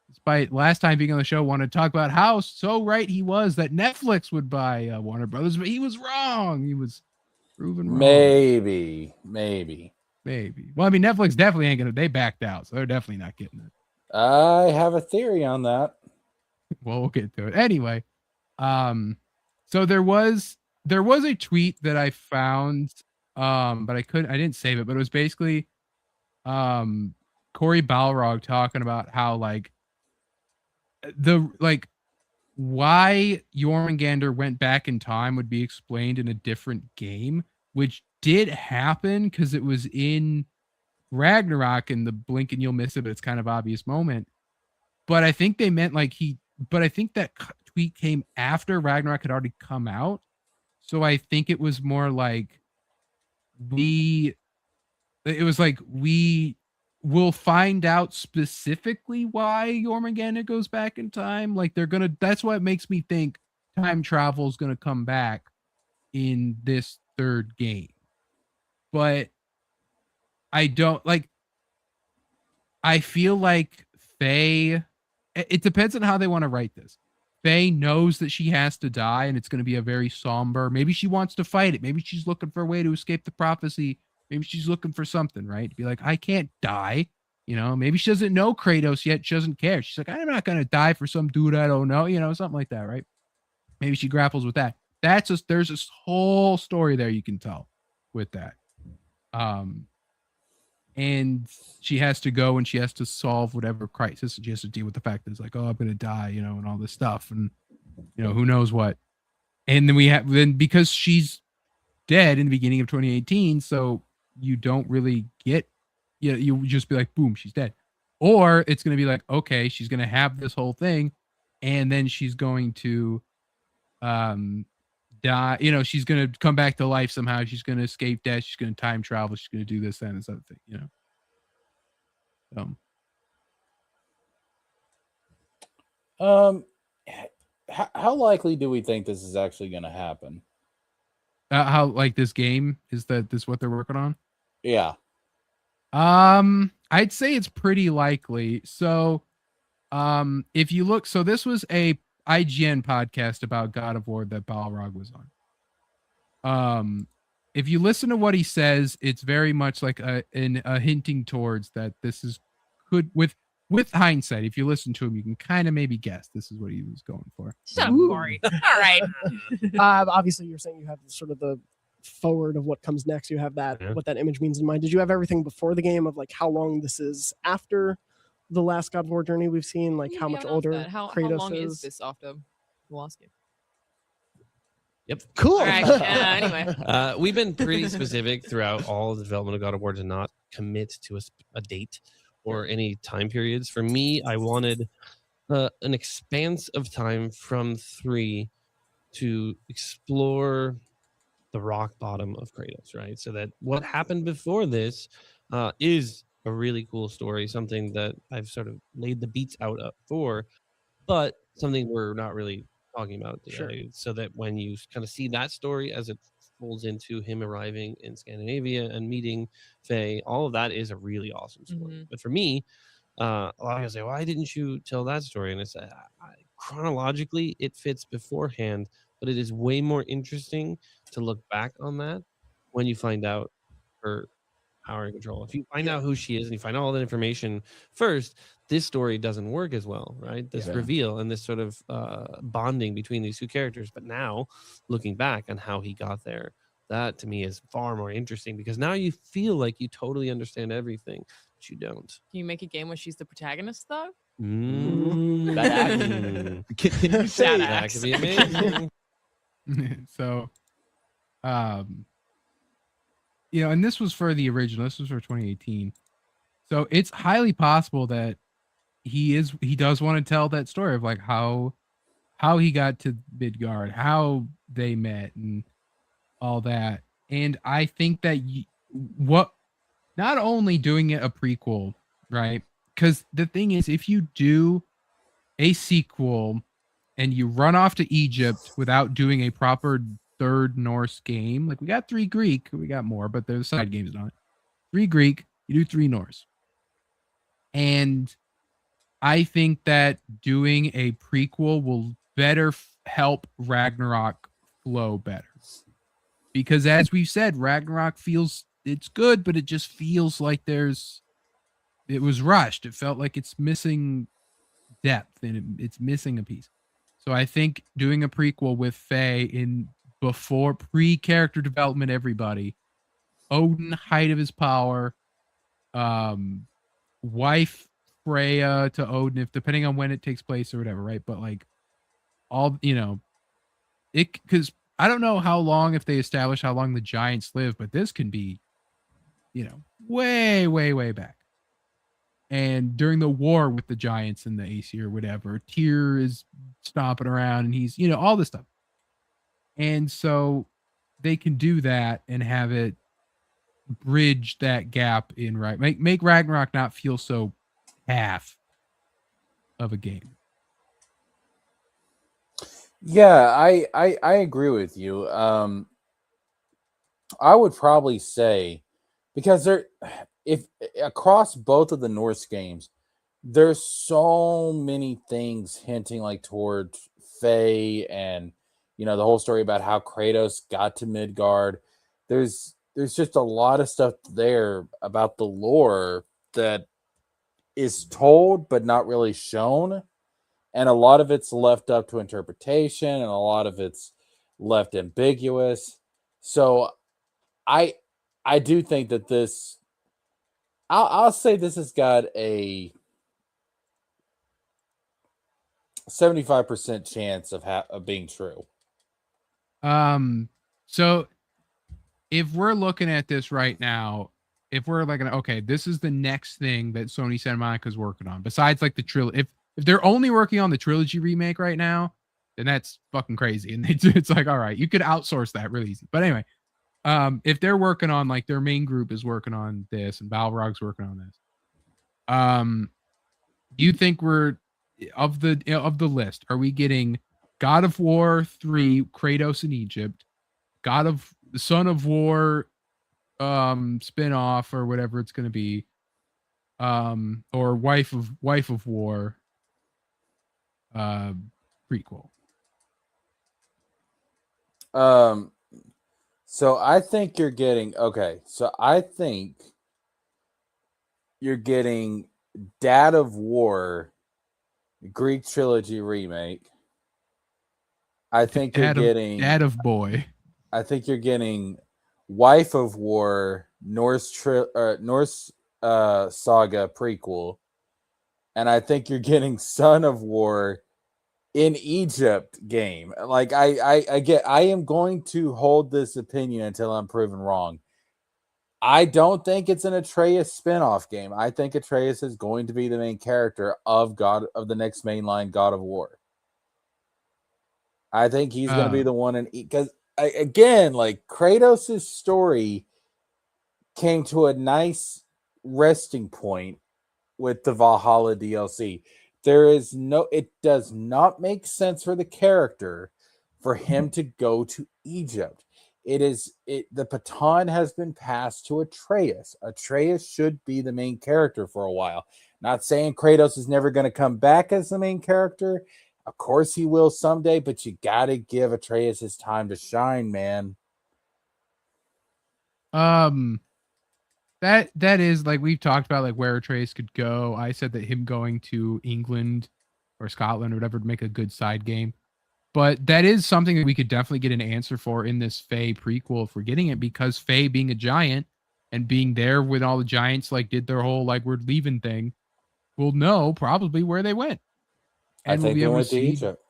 despite last time being on the show, wanted to talk about how so right he was that Netflix would buy Warner Brothers, but he was wrong. He was proven wrong.
Maybe.
Well, I mean, Netflix definitely ain't gonna. They backed out, so they're definitely not getting it.
I have a theory on that.
Well, we'll get to it anyway. So there was a tweet that I found, but I didn't save it. But it was basically, Corey Balrog talking about how why Jormungandr went back in time would be explained in a different game, which did happen because it was in Ragnarok in the blink and you'll miss it, but it's kind of obvious moment. But I think they meant but I think that tweet came after Ragnarok had already come out. So I think it was more like we will find out specifically why Jormungandr goes back in time. That's what makes me think time travel is going to come back in this third game. But I don't I feel like Faye, it depends on how they want to write this. Faye knows that she has to die and it's going to be a very somber, maybe she wants to fight it. Maybe she's looking for a way to escape the prophecy. Maybe she's looking for something, right? To be like, I can't die. Maybe she doesn't know Kratos yet. She doesn't care. She's like, I'm not going to die for some dude I don't know, something like that, right? Maybe she grapples with that. There's this whole story there you can tell with that. And she has to go and she has to solve whatever crisis. And she has to deal with the fact that it's like, oh, I'm going to die, and all this stuff. And, who knows what. And then because she's dead in the beginning of 2018, so you don't really get, you just be like, boom, she's dead. Or it's going to be like, okay, she's going to have this whole thing and then she's going to die. She's going to come back to life somehow. She's going to escape death. She's going to time travel. She's going to do this, that, and this other thing,
How likely do we think this is actually going to happen?
How this game is this what they're working on?
Yeah.
I'd say it's pretty likely. So, if you look, so this was a IGN podcast about God of War that Balrog was on. If you listen to what he says, it's very much like a hinting towards that this is with hindsight. If you listen to him, you can kind of maybe guess this is what he was going for.
Shut up, Corey. All right.
Obviously, you're saying you have sort of the forward of what comes next. You have that what that image means in mind. Did you have everything before the game of how long this is after the last God of War journey we've seen? How much older
how
Kratos
long
is?
is this after the last game?
Yep.
Cool.
All right. Anyway,
we've been pretty specific throughout all of the development of God of War to not commit to a date or any time periods. For me, I wanted an expanse of time from 3 to explore the rock bottom of Kratos, right? So that what happened before this is a really cool story, something that I've sort of laid the beats out for, but something we're not really talking about today. Sure. So that when you kind of see that story as it folds into him arriving in Scandinavia and meeting Faye, all of that is a really awesome story. Mm-hmm. But for me, a lot of people say, why didn't you tell that story? And it's chronologically, it fits beforehand, but it is way more interesting to look back on that when you find out her power and control. If you find out who she is and you find all that information first, this story doesn't work as well, right? This reveal and this sort of bonding between these two characters. But now, looking back on how he got there, that to me is far more interesting because now you feel like you totally understand everything, but you don't.
Can you make a game where she's the protagonist, though?
Can you say that? Could be amazing.
So, and this was for the original. This was for 2018. So it's highly possible that he does want to tell that story of how he got to Midgard, how they met, and all that. And I think that not only doing it a prequel, right? Because the thing is, if you do a sequel and you run off to Egypt without doing a proper third Norse game, we got 3 Greek, we got more, but there's side games on it. 3 Greek, you do 3 Norse. And I think that doing a prequel will better help Ragnarok flow better. Because as we've said, Ragnarok it's good, but it just feels like it was rushed. It felt like it's missing depth and it's missing a piece. So I think doing a prequel with Faye before pre-character development, everybody, Odin, height of his power, wife Freya to Odin, if depending on when it takes place or whatever, right? But like all because I don't know how long, if they establish how long the giants live, but this can be, way, way, way back. And during the war with the giants and the AC or whatever, Tyr is stomping around and he's, all this stuff. And so they can do that and have it bridge that gap in make Ragnarok not feel so half of a game.
Yeah, I agree with you. I would probably say, because if across both of the Norse games, there's so many things hinting like toward Faye and the whole story about how Kratos got to Midgard. There's just a lot of stuff there about the lore that is told but not really shown, and a lot of it's left up to interpretation and a lot of it's left ambiguous. So I do think that this, I'll say this has got a 75% chance of being true.
So if we're looking at this right now, if we're like, okay, this is the next thing that Sony Santa Monica is working on, besides like the trilogy. If they're only working on the trilogy remake right now, then that's fucking crazy. And it's like, all right, you could outsource that really easy. But anyway, if they're working on, like, their main group is working on this and Balrog's working on this, do you think we're of the list, are we getting God of War 3, Kratos in Egypt, Son of War spin-off or whatever it's going to be, or Wife of War prequel?
So I think you're getting Dad of War Greek trilogy remake. I think you're getting
Dad of Boy.
I think you're getting Wife of War Norse saga prequel, and I think you're getting Son of War in Egypt game. Like I am going to hold this opinion until I'm proven wrong. I don't think it's an Atreus spin-off game. I think Atreus is going to be the main character of the next mainline God of War. I think he's going to be the one because again, like, Kratos' story came to a nice resting point with the Valhalla DLC. It does not make sense for the character for him to go to Egypt. The baton has been passed to Atreus. Atreus should be the main character for a while. Not saying Kratos is never going to come back as the main character. Of course he will someday, but you got to give Atreus his time to shine, man.
That is, like, we've talked about, like, where Atreus could go. I said that him going to England or Scotland or whatever would make a good side game. But that is something that we could definitely get an answer for in this Faye prequel if we're getting it, because Faye being a giant and being there when all the giants, like, did their whole, like, we're leaving thing, we'll know probably where they went. And
I think they went to Egypt.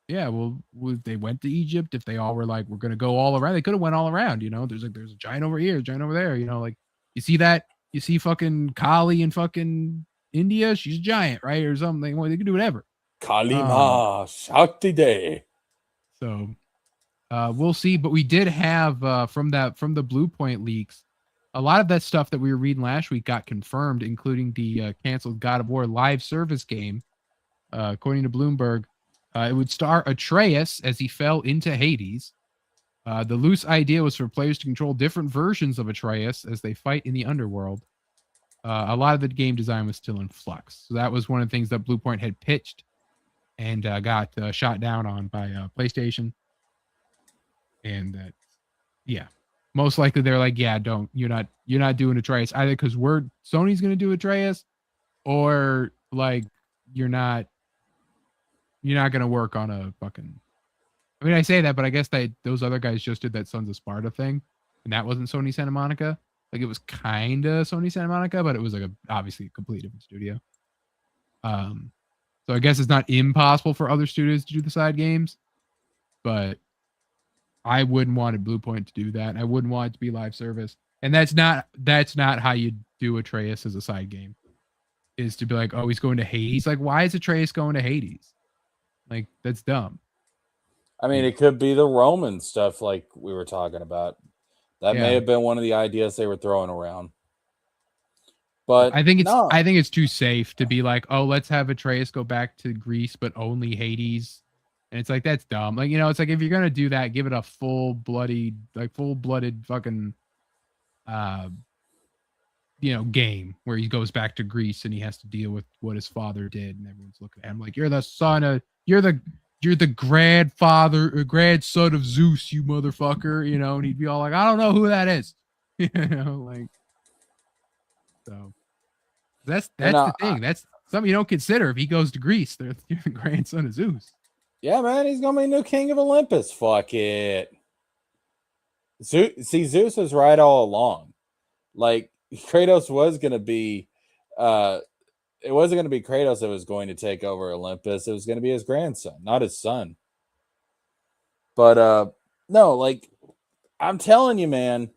Yeah, well, they went to Egypt. If they all were like, we're going to go all around, they could have went all around, There's a giant over here, a giant over there, like, you see that? You see fucking Kali in fucking India? She's a giant, right? Or something. Well, they can do whatever.
Kali Ma Shakti Day.
So we'll see. But we did have from the Blue Point leaks, a lot of that stuff that we were reading last week got confirmed, including the canceled God of War live service game. According to Bloomberg, it would star Atreus as he fell into Hades. The loose idea was for players to control different versions of Atreus as they fight in the underworld. a lot of the game design was still in flux. So that was one of the things that Bluepoint had pitched and got shot down on by PlayStation. And that, yeah, most likely they're like, yeah, you're not doing Atreus either because Sony's gonna do Atreus, or like you're not gonna work on a fucking. I mean, I say that, but I guess those other guys just did that Sons of Sparta thing, and that wasn't Sony Santa Monica. Like it was kind of Sony Santa Monica, but it was like obviously a complete different studio. So I guess it's not impossible for other studios to do the side games, but I wouldn't want Bluepoint to do that. I wouldn't want it to be live service, and that's not how you do Atreus as a side game. Is to be like, oh, he's going to Hades. Like, why is Atreus going to Hades? Like, that's dumb.
I mean, it could be the Roman stuff like we were talking about. That may have been one of the ideas they were throwing around. But
I think it's too safe to be like, oh, let's have Atreus go back to Greece, but only Hades. And it's like, that's dumb. Like, it's like if you're gonna do that, give it a full-blooded fucking game where he goes back to Greece and he has to deal with what his father did, and everyone's looking at him like, you're the grandson of Zeus, you motherfucker, and he'd be all like, I don't know who that is. Like, so that's the thing. That's something you don't consider if he goes to Greece. You're the grandson of Zeus.
Yeah, man, he's gonna be new king of Olympus. Fuck it. Zeus was right all along. Like, Kratos was gonna be it wasn't going to be Kratos that was going to take over Olympus. It was going to be his grandson, not his son. But no, like, I'm telling you, man,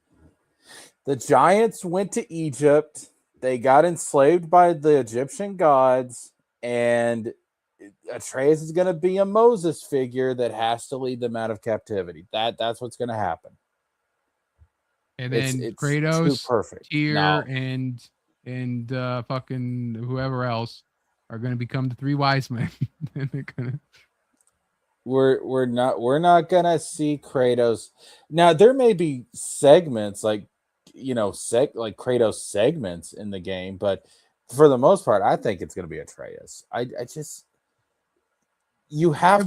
the giants went to Egypt. They got enslaved by the Egyptian gods, and Atreus is going to be a Moses figure that has to lead them out of captivity. That's what's going to happen.
And then
it's
Kratos,
too perfect.
Tyr, and fucking whoever else are going to become the three wise men. And they're gonna.
We're not gonna see Kratos. Now there may be segments like Kratos segments in the game, but for the most part, I think it's gonna be Atreus. You have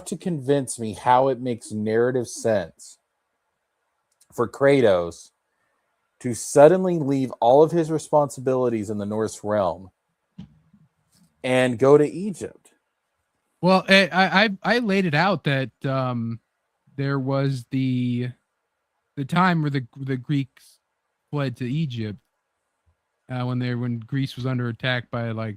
to convince me how it makes narrative sense for Kratos to suddenly leave all of his responsibilities in the Norse realm and go to Egypt.
Well, I laid it out that there was the time where the Greeks fled to Egypt when Greece was under attack by like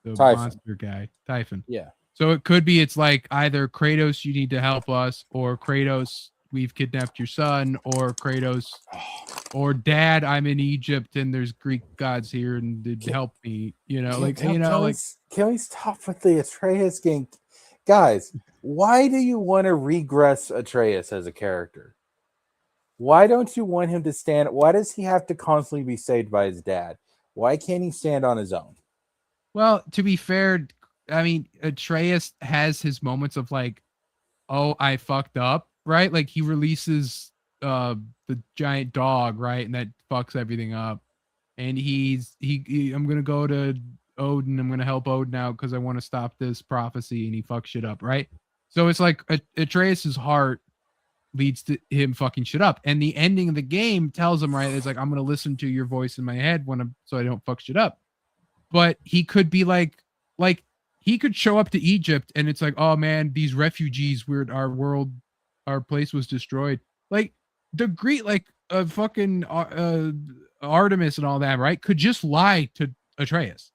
the monster guy Typhon.
Yeah.
So it's like either Kratos, you need to help us, or Kratos, we've kidnapped your son, or Kratos, or Dad, I'm in Egypt and there's Greek gods here and they'd help me. Can
we stop with the Atreus game, guys? Why do you want to regress Atreus as a character? Why don't you want him to stand? Why does he have to constantly be saved by his dad? Why can't he stand on his own?
Well, to be fair, I mean, Atreus has his moments of like, oh, I fucked up, right? Like he releases the giant dog, right? And that fucks everything up. And I'm going to go to Odin. I'm going to help Odin out because I want to stop this prophecy, and he fucks shit up, right? So it's like Atreus's heart leads to him fucking shit up. And the ending of the game tells him, right, it's like, I'm going to listen to your voice in my head so I don't fuck shit up. But he could be like he could show up to Egypt and it's like, oh man, these refugees, our place was destroyed. Like the Greek, like fucking Artemis and all that, right? Could just lie to Atreus.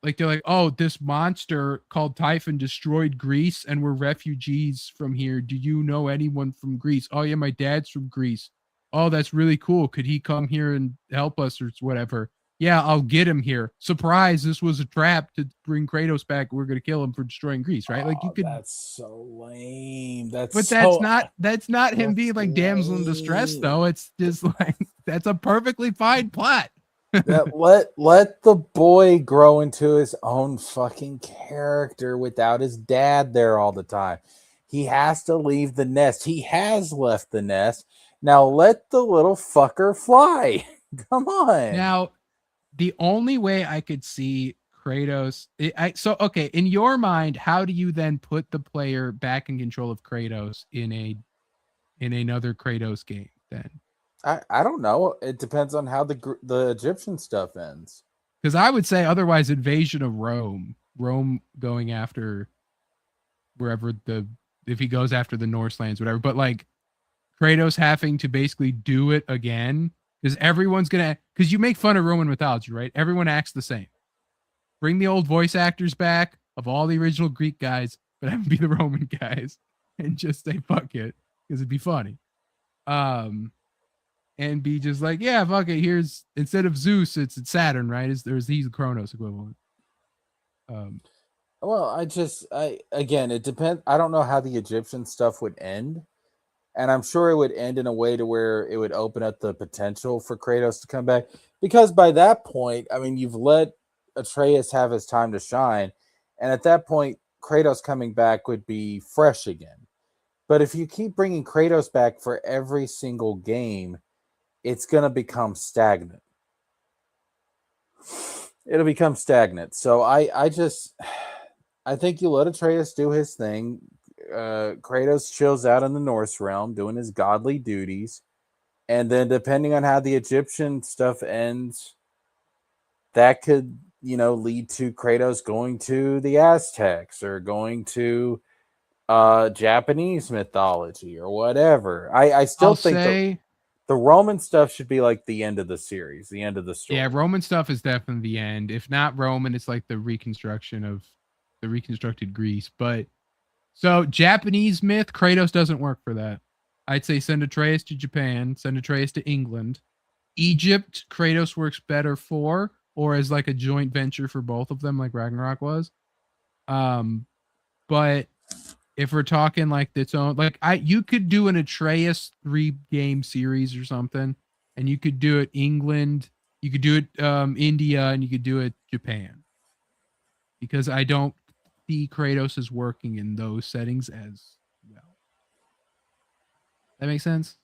Like they're like, oh, this monster called Typhon destroyed Greece and we're refugees from here. Do you know anyone from Greece? Oh yeah, my dad's from Greece. Oh, that's really cool. Could he come here and help us or whatever? Yeah, I'll get him here. Surprise, this was a trap to bring Kratos back. We're going to kill him for destroying Greece, right? Like you could.
That's so lame.
That's not him being like damsel in distress though. It's just like, that's a perfectly fine plot.
let the boy grow into his own fucking character without his dad there all the time. He has to leave the nest. He has left the nest. Now let the little fucker fly. Come on.
Now, the only way I could see Kratos. Okay, in your mind, how do you then put the player back in control of Kratos in another Kratos game? Then,
I don't know. It depends on how the Egyptian stuff ends.
because I would say otherwise, invasion of Rome going after wherever if he goes after the Norse lands, whatever. But like Kratos having to basically do it again because because you make fun of Roman mythology, right? Everyone acts the same. Bring the old voice actors back of all the original Greek guys, but have them be the Roman guys and just say fuck it because it'd be funny. And be just like, yeah, fuck it. Here's instead of Zeus, it's Saturn, right? He's the Kronos equivalent.
Well, again, it depends. I don't know how the Egyptian stuff would end. And I'm sure it would end in a way to where it would open up the potential for Kratos to come back. Because by that point, I mean, you've let Atreus have his time to shine. And at that point, Kratos coming back would be fresh again. But if you keep bringing Kratos back for every single game, it's going to become stagnant. It'll become stagnant. So I think you let Atreus do his thing. Kratos chills out in the Norse realm doing his godly duties. And then depending on how the Egyptian stuff ends, that could, lead to Kratos going to the Aztecs or going to Japanese mythology or whatever. I still think the Roman stuff should be like the end of the series, the end of the story.
Yeah, Roman stuff is definitely the end. If not Roman, it's like the reconstructed Greece. But so Japanese myth, Kratos doesn't work for that. I'd say send Atreus to Japan, send Atreus to England. Egypt, Kratos works better for, or as like a joint venture for both of them, like Ragnarok was. But if we're talking like its own, like you could do an Atreus 3-game series or something, and you could do it England, you could do it India, and you could do it Japan. Because I don't see Kratos as working in those settings as well. That makes sense?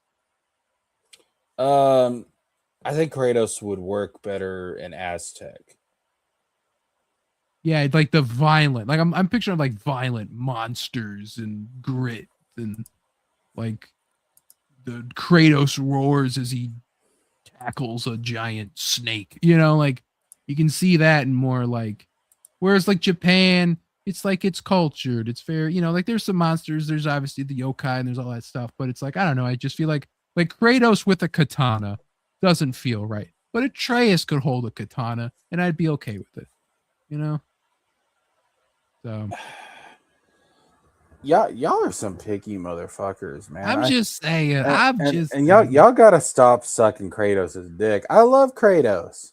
I think Kratos would work better in Aztec.
Yeah, like the violent, like I'm picturing like violent monsters and grit and like the Kratos roars as he tackles a giant snake. Like you can see that and more like, whereas like Japan, it's like it's cultured, it's fair, like there's some monsters, there's obviously the yokai and there's all that stuff, but it's like I don't know, I just feel like Kratos with a katana doesn't feel right, but Atreus could hold a katana and I'd be okay with it, So
y'all are some picky motherfuckers, man.
I'm just saying.
And y'all gotta stop sucking Kratos' dick. I love Kratos.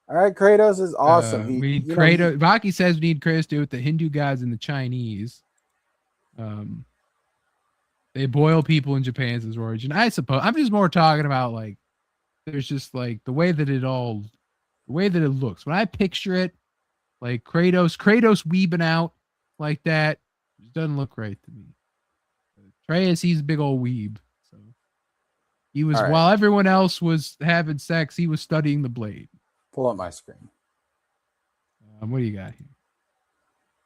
All right, Kratos is awesome.
Baki says we need Kratos to do with the Hindu gods and the Chinese. They boil people in Japan's his origin. I suppose I'm just more talking about like there's just like the way that it looks. When I picture it, like Kratos weebing out like that, it doesn't look right to me. Atreus, he's a big old weeb. So he was, while everyone else was having sex, he was studying the blade.
Pull up my screen.
What do you got here?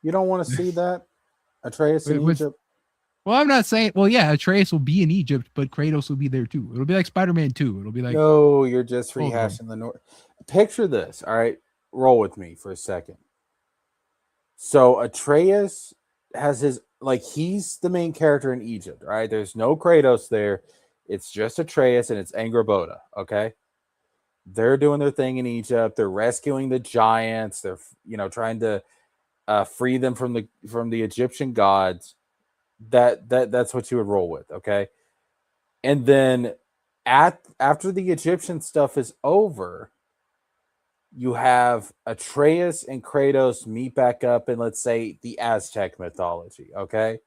You don't want to see that? Atreus in Egypt?
Well, I'm not saying, well, yeah, Atreus will be in Egypt, but Kratos will be there too. It'll be like Spider-Man 2. It'll be like...
No, you're just rehashing the North. Picture this, all right? Roll with me for a second. So Atreus has his, like, he's the main character in Egypt, right? There's no Kratos there. It's just Atreus and it's Angrboda, okay? They're doing their thing in Egypt. They're rescuing the giants. They're, trying to free them from the Egyptian gods. That's what you would roll with, okay? And then after the Egyptian stuff is over, you have Atreus and Kratos meet back up in, let's say, the Aztec mythology, okay?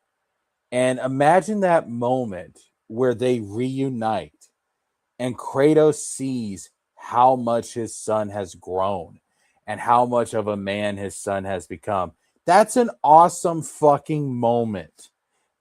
And imagine that moment where they reunite and Kratos sees how much his son has grown and how much of a man his son has become. That's an awesome fucking moment.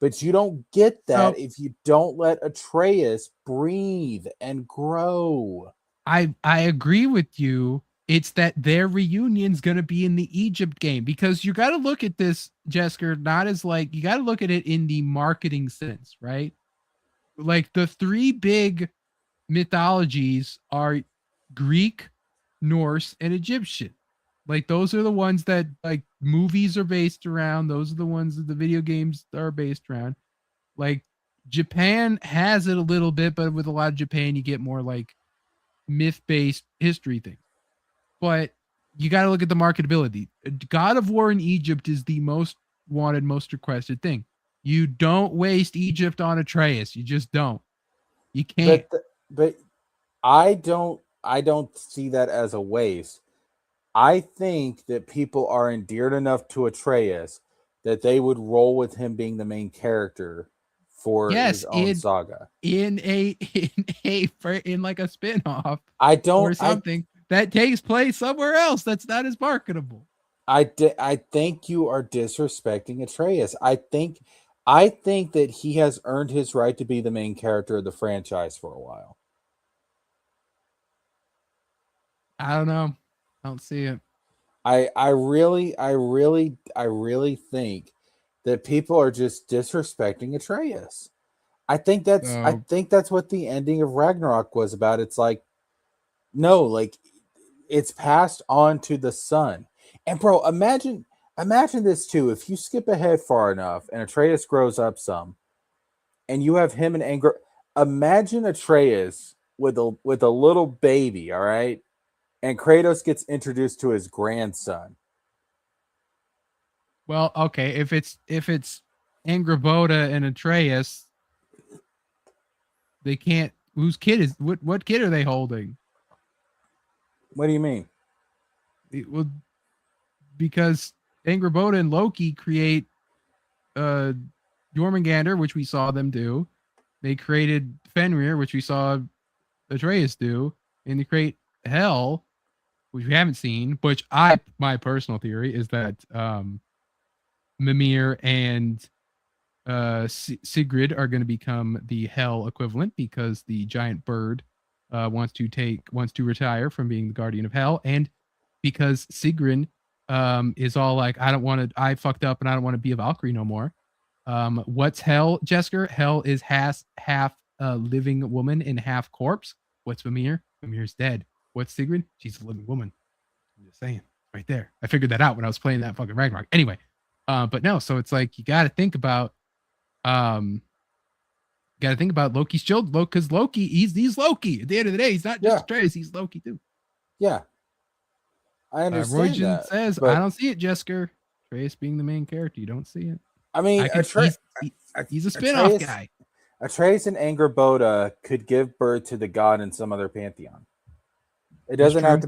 But you don't get that if you don't let Atreus breathe and grow.
I agree with you It's that their reunion's going to be in the Egypt game, because you got to look at this, Jesker, not as like, you got to look at it in the marketing sense, right? Like the three big mythologies are Greek, Norse, and Egyptian. Like those are the ones that like movies are based around. Those are the ones that the video games are based around. Like Japan has it a little bit, but with a lot of Japan, you get more like myth-based history things. But you got to look at the marketability. God of War in Egypt is the most wanted, most requested thing. You don't waste Egypt on Atreus. You just don't. You can't.
But I don't see that as a waste. I think that people are endeared enough to Atreus that they would roll with him being the main character for his own saga.
In like a spin-off
or
something that takes place somewhere else that's not as marketable.
I think you are disrespecting Atreus. I think that he has earned his right to be the main character of the franchise for a while.
I don't know. I don't see it.
I really think that people are just disrespecting Atreus. I think that's what the ending of Ragnarok was about. It's like, no, like it's passed on to the son. And bro, imagine this too. If you skip ahead far enough and Atreus grows up some, and you have him and Anger, imagine Atreus with a little baby, all right? And Kratos gets introduced to his grandson.
Well, okay, if it's Angrboda and Atreus, they can't. Whose kid is what kid are they holding?
What do you mean?
Well, because Angrboda and Loki create Jormungandr, which we saw them do. They created Fenrir, which we saw Atreus do, and they create Hel, which we haven't seen. Which my personal theory is that Mimir and Sigrid are going to become the Hel equivalent, because the giant bird wants to retire from being the guardian of Hel, and because Sigrid is all like, I fucked up and I don't want to be a Valkyrie no more. What's Hel, Jesker? Hel is half living woman and half corpse. What's Mimir? Mimir's dead. What's Sigrid? She's a living woman. I'm just saying, right there. I figured that out when I was playing that fucking Ragnarok. Anyway, but no, so it's like you got to think about Loki's children, because Loki, he's Loki. At the end of the day, he's not just Atreus, he's Loki too.
Yeah, I understand
Roygen says,
but
I don't see it, Jesker. Atreus being the main character, you don't see it.
I mean,
he's a spin-off guy.
Atreus and Angrboda could give birth to the god in some other pantheon. It doesn't have to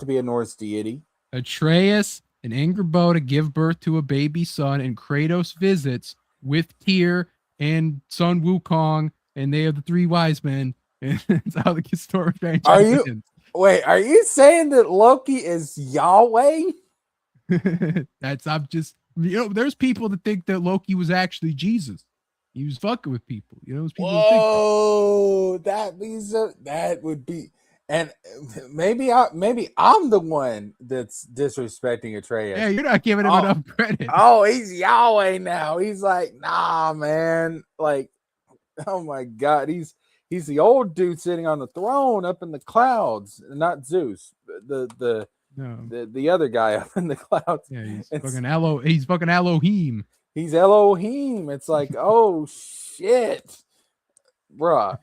be a Norse deity.
Atreus and Angrboda give birth to a baby son, and Kratos visits with Tyr and Sun Wukong, and they are the three wise men. And that's how the story franchise ends.
Wait, are you saying that Loki is Yahweh?
There's people that think that Loki was actually Jesus. He was fucking with people. There's people
Whoa, that means that would be, and maybe I'm the one that's disrespecting Atreus.
Yeah, you're not giving him enough credit.
Oh, he's Yahweh now. He's like, nah, man. Like, oh my God, he's the old dude sitting on the throne up in the clouds. Not Zeus, the other guy up in the clouds.
Yeah, he's fucking Elohim.
He's Elohim. It's like, oh shit, bruh.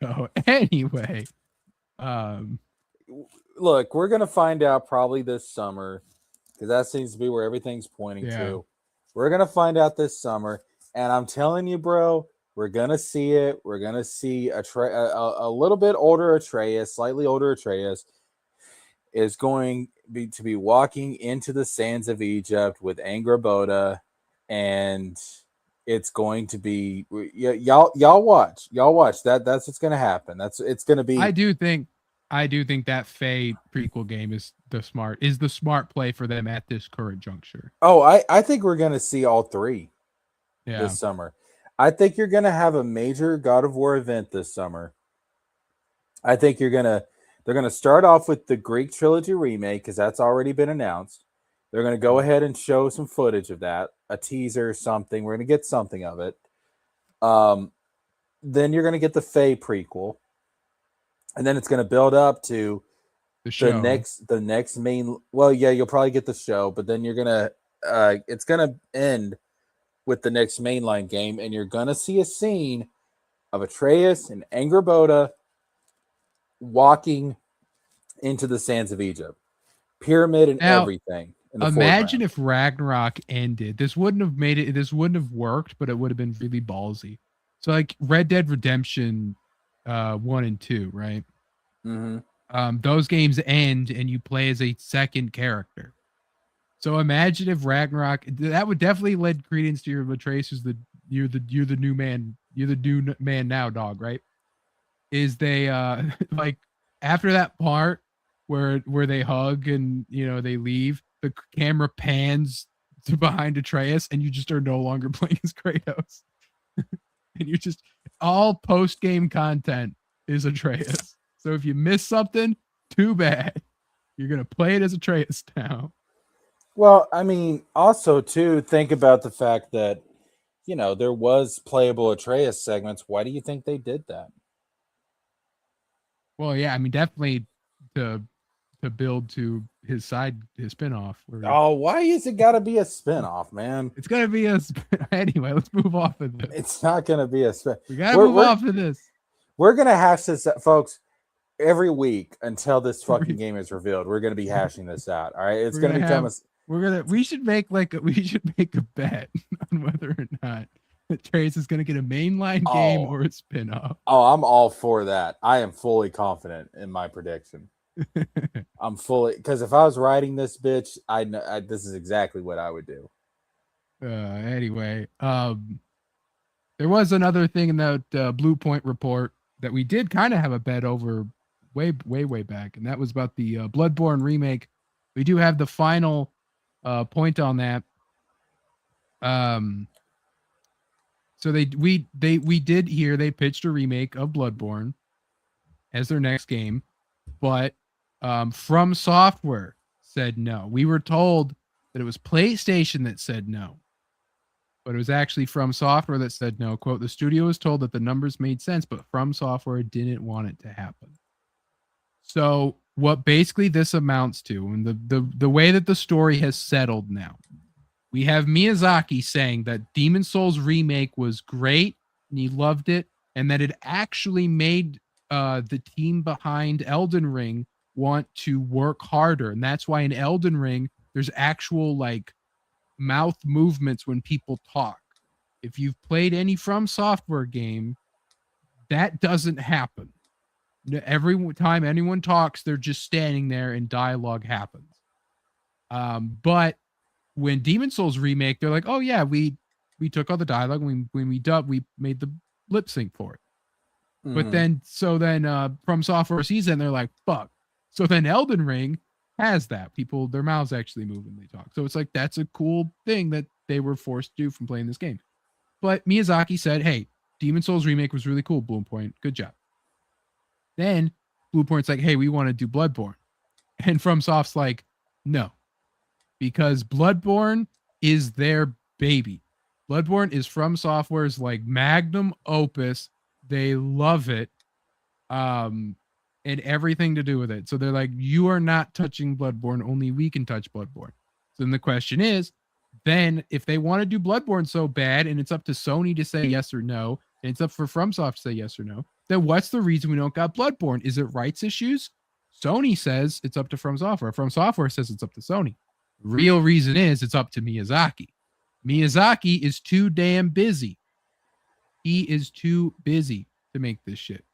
So anyway,
look, we're gonna find out probably this summer, because that seems to be where everything's pointing to. We're gonna find out this summer, and I'm telling you, bro, we're gonna see it. We're gonna see a little bit older Atreus, slightly older Atreus, is going to be walking into the sands of Egypt with Angrboda, and it's going to be y'all watch that's what's going to happen. It's going to be.
I do think that Faye prequel game is the smart play for them at this current juncture.
Oh, I think we're going to see all three this summer. I think you're going to have a major God of War event this summer. I think you're going to They're going to start off with the Greek trilogy remake because that's already been announced. They're going to go ahead and show some footage of that, a teaser or something. We're going to get something of it. Then you're going to get the Faye prequel, and then it's going to build up to
The show.
the next main. Well, yeah, you'll probably get the show, but then you're gonna it's gonna end with the next mainline game, and you're gonna see a scene of Atreus and Angrboda walking into the sands of Egypt, pyramid and
Now,
everything. In the
Imagine
foreground.
if Ragnarok ended. This wouldn't have made it. This wouldn't have worked, but it would have been really ballsy. So like Red Dead Redemption 1 and 2, right? Those games end and you play as a second character. So imagine if Ragnarok, that would definitely lend credence to your Atreus as you're the new man, you're the new man now, dog, right? Is they like after that part where they hug and they leave, the camera pans to behind Atreus and you just are no longer playing as Kratos. And you just all post-game content is Atreus. So if you miss something, too bad. You're gonna play it as Atreus now.
Well, I mean, also too, think about the fact that there was playable Atreus segments. Why do you think they did that?
Well, yeah, I mean, definitely to build to his spinoff.
Oh, why is it got to be a spinoff, man?
It's gonna be anyway. Let's move off of this.
It's not gonna be a spin.
We gotta move off of this.
We're gonna hash this, folks. Every week until this fucking game is revealed, we're gonna be hashing this out. All right, it's gonna become
we should make a bet on whether or not Trace is gonna get a mainline game or a spinoff.
Oh, I'm all for that. I am fully confident in my prediction. I'm fully, because if I was writing this bitch, I know this is exactly what I would do.
Anyway, there was another thing in that Blue Point report that we did kind of have a bet over way back, and that was about the Bloodborne remake. We do have the final point on that. So we did hear they pitched a remake of Bloodborne as their next game, but From Software said no. We were told that it was PlayStation that said no, but it was actually From Software that said no. Quote, the studio was told that the numbers made sense, but From Software didn't want it to happen. So what basically this amounts to, and the way that the story has settled now, we have Miyazaki saying that Demon Souls remake was great and he loved it, and that it actually made the team behind Elden Ring want to work harder. And that's why in Elden Ring, there's actual mouth movements when people talk. If you've played any From Software game, that doesn't happen. Every time anyone talks, they're just standing there and dialogue happens. But when Demon Souls remake, they're like, oh yeah, we took all the dialogue, when we dubbed, we made the lip sync for it. But then From Software sees that and they're like, fuck. So then Elden Ring has that. People, their mouths actually move when they talk. So it's like, that's a cool thing that they were forced to do from playing this game. But Miyazaki said, hey, Demon Souls remake was really cool, Bluepoint. Good job. Then Bluepoint's like, hey, we want to do Bloodborne. And FromSoft's like, no. Because Bloodborne is their baby. Bloodborne is From Software's magnum opus. They love it. And everything to do with it. So they're like, you are not touching Bloodborne. Only we can touch Bloodborne. So then the question is, then if they want to do Bloodborne so bad, and it's up to Sony to say yes or no, and it's up for FromSoft to say yes or no, then what's the reason we don't got Bloodborne? Is it rights issues? Sony says it's up to From Software. From Software says it's up to Sony. The real reason is it's up to Miyazaki. Miyazaki is too damn busy. He is too busy to make this shit.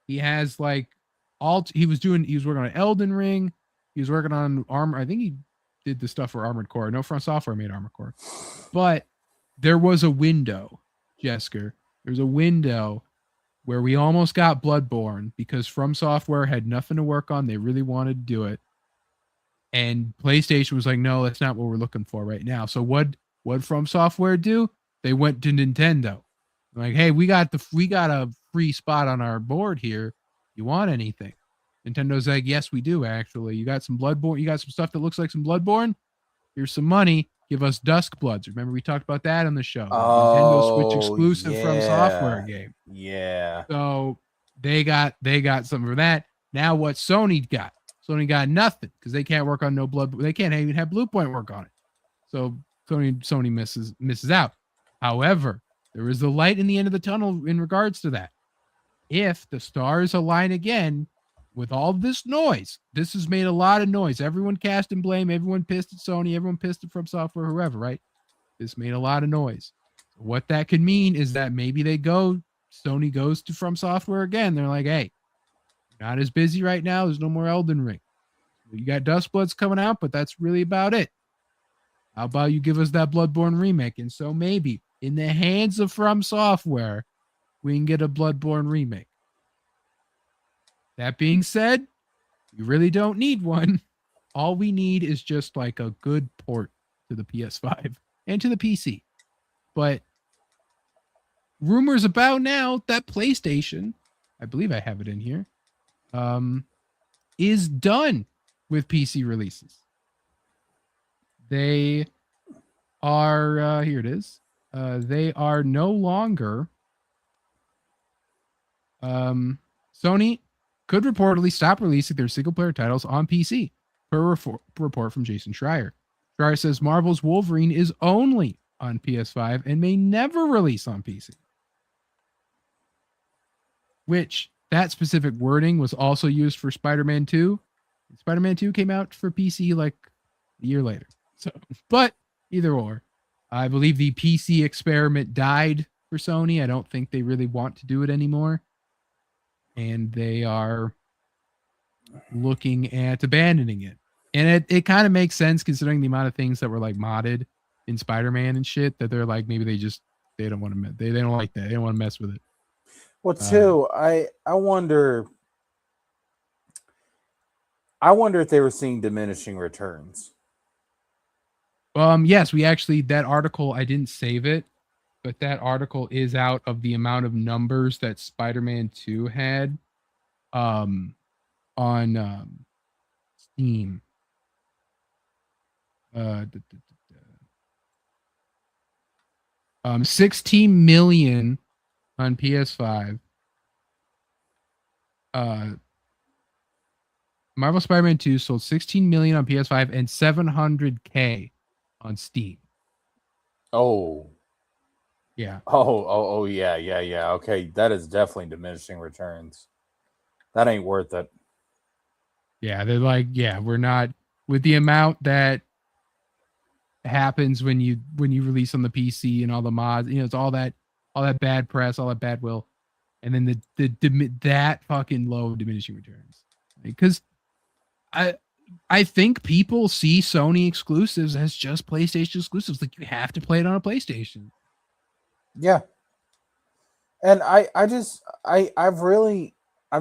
He has he was working on Elden Ring. He was working on Armor. I think he did the stuff for Armored Core. No, From Software made Armored Core. But there was a window, Jesker. There's a window where we almost got Bloodborne because From Software had nothing to work on. They really wanted to do it. And PlayStation was like, no, that's not what we're looking for right now. So what From Software do? They went to Nintendo. Like, hey, we got a free spot on our board here. You want anything? Nintendo's like, yes, we do actually. You got some Bloodborne. You got some stuff that looks like some Bloodborne. Here's some money. Give us Dusk Bloods. Remember we talked about that on the show. Nintendo Switch exclusive from software game.
Yeah.
So they got something for that. Now what Sony got? Sony got nothing because they can't work on no Blood. They can't even have Blue Point work on it. So Sony misses out. However, there is a light in the end of the tunnel in regards to that. If the stars align again with all this noise, this has made a lot of noise. Everyone cast and blame. Everyone pissed at Sony. Everyone pissed at From Software, whoever, right? This made a lot of noise. What that could mean is that maybe Sony goes to From Software again. They're like, hey, not as busy right now. There's no more Elden Ring. You got Dustbloods coming out, but that's really about it. How about you give us that Bloodborne remake? And so maybe in the hands of From Software, we can get a Bloodborne remake. That being said, you really don't need one. All we need is just like a good port to the PS5 and to the PC. But rumors about now that PlayStation, I believe I have it in here, is done with PC releases. They are, here it is. They are no longer, Sony could reportedly stop releasing their single-player titles on PC, per report from Jason Schreier. Schreier says Marvel's Wolverine is only on PS5 and may never release on PC. Which, that specific wording was also used for Spider-Man 2. Spider-Man 2 came out for PC like a year later. So, but either or. I believe the PC experiment died for Sony. I don't think they really want to do it anymore. And they are looking at abandoning it. And it kind of makes sense considering the amount of things that were like modded in Spider-Man and shit that they're like, maybe they don't want to, they don't like that. They don't want to mess with it.
Well, too, I wonder if they were seeing diminishing returns.
Yes, we actually, that article, I didn't save it, but that article is out of the amount of numbers that Spider-Man 2 had on Steam. 16 million on PS5. Marvel Spider-Man 2 sold 16 million on PS5 and 700K on Steam.
Oh.
Yeah.
Oh, yeah. Okay, that is definitely diminishing returns. That ain't worth it.
Yeah, they're like, yeah, we're not with the amount that happens when you release on the PC and all the mods, it's all that bad press, all that bad will, and then that fucking low diminishing returns. Because I think people see Sony exclusives as just PlayStation exclusives. Like, you have to play it on a PlayStation.
Yeah. And I've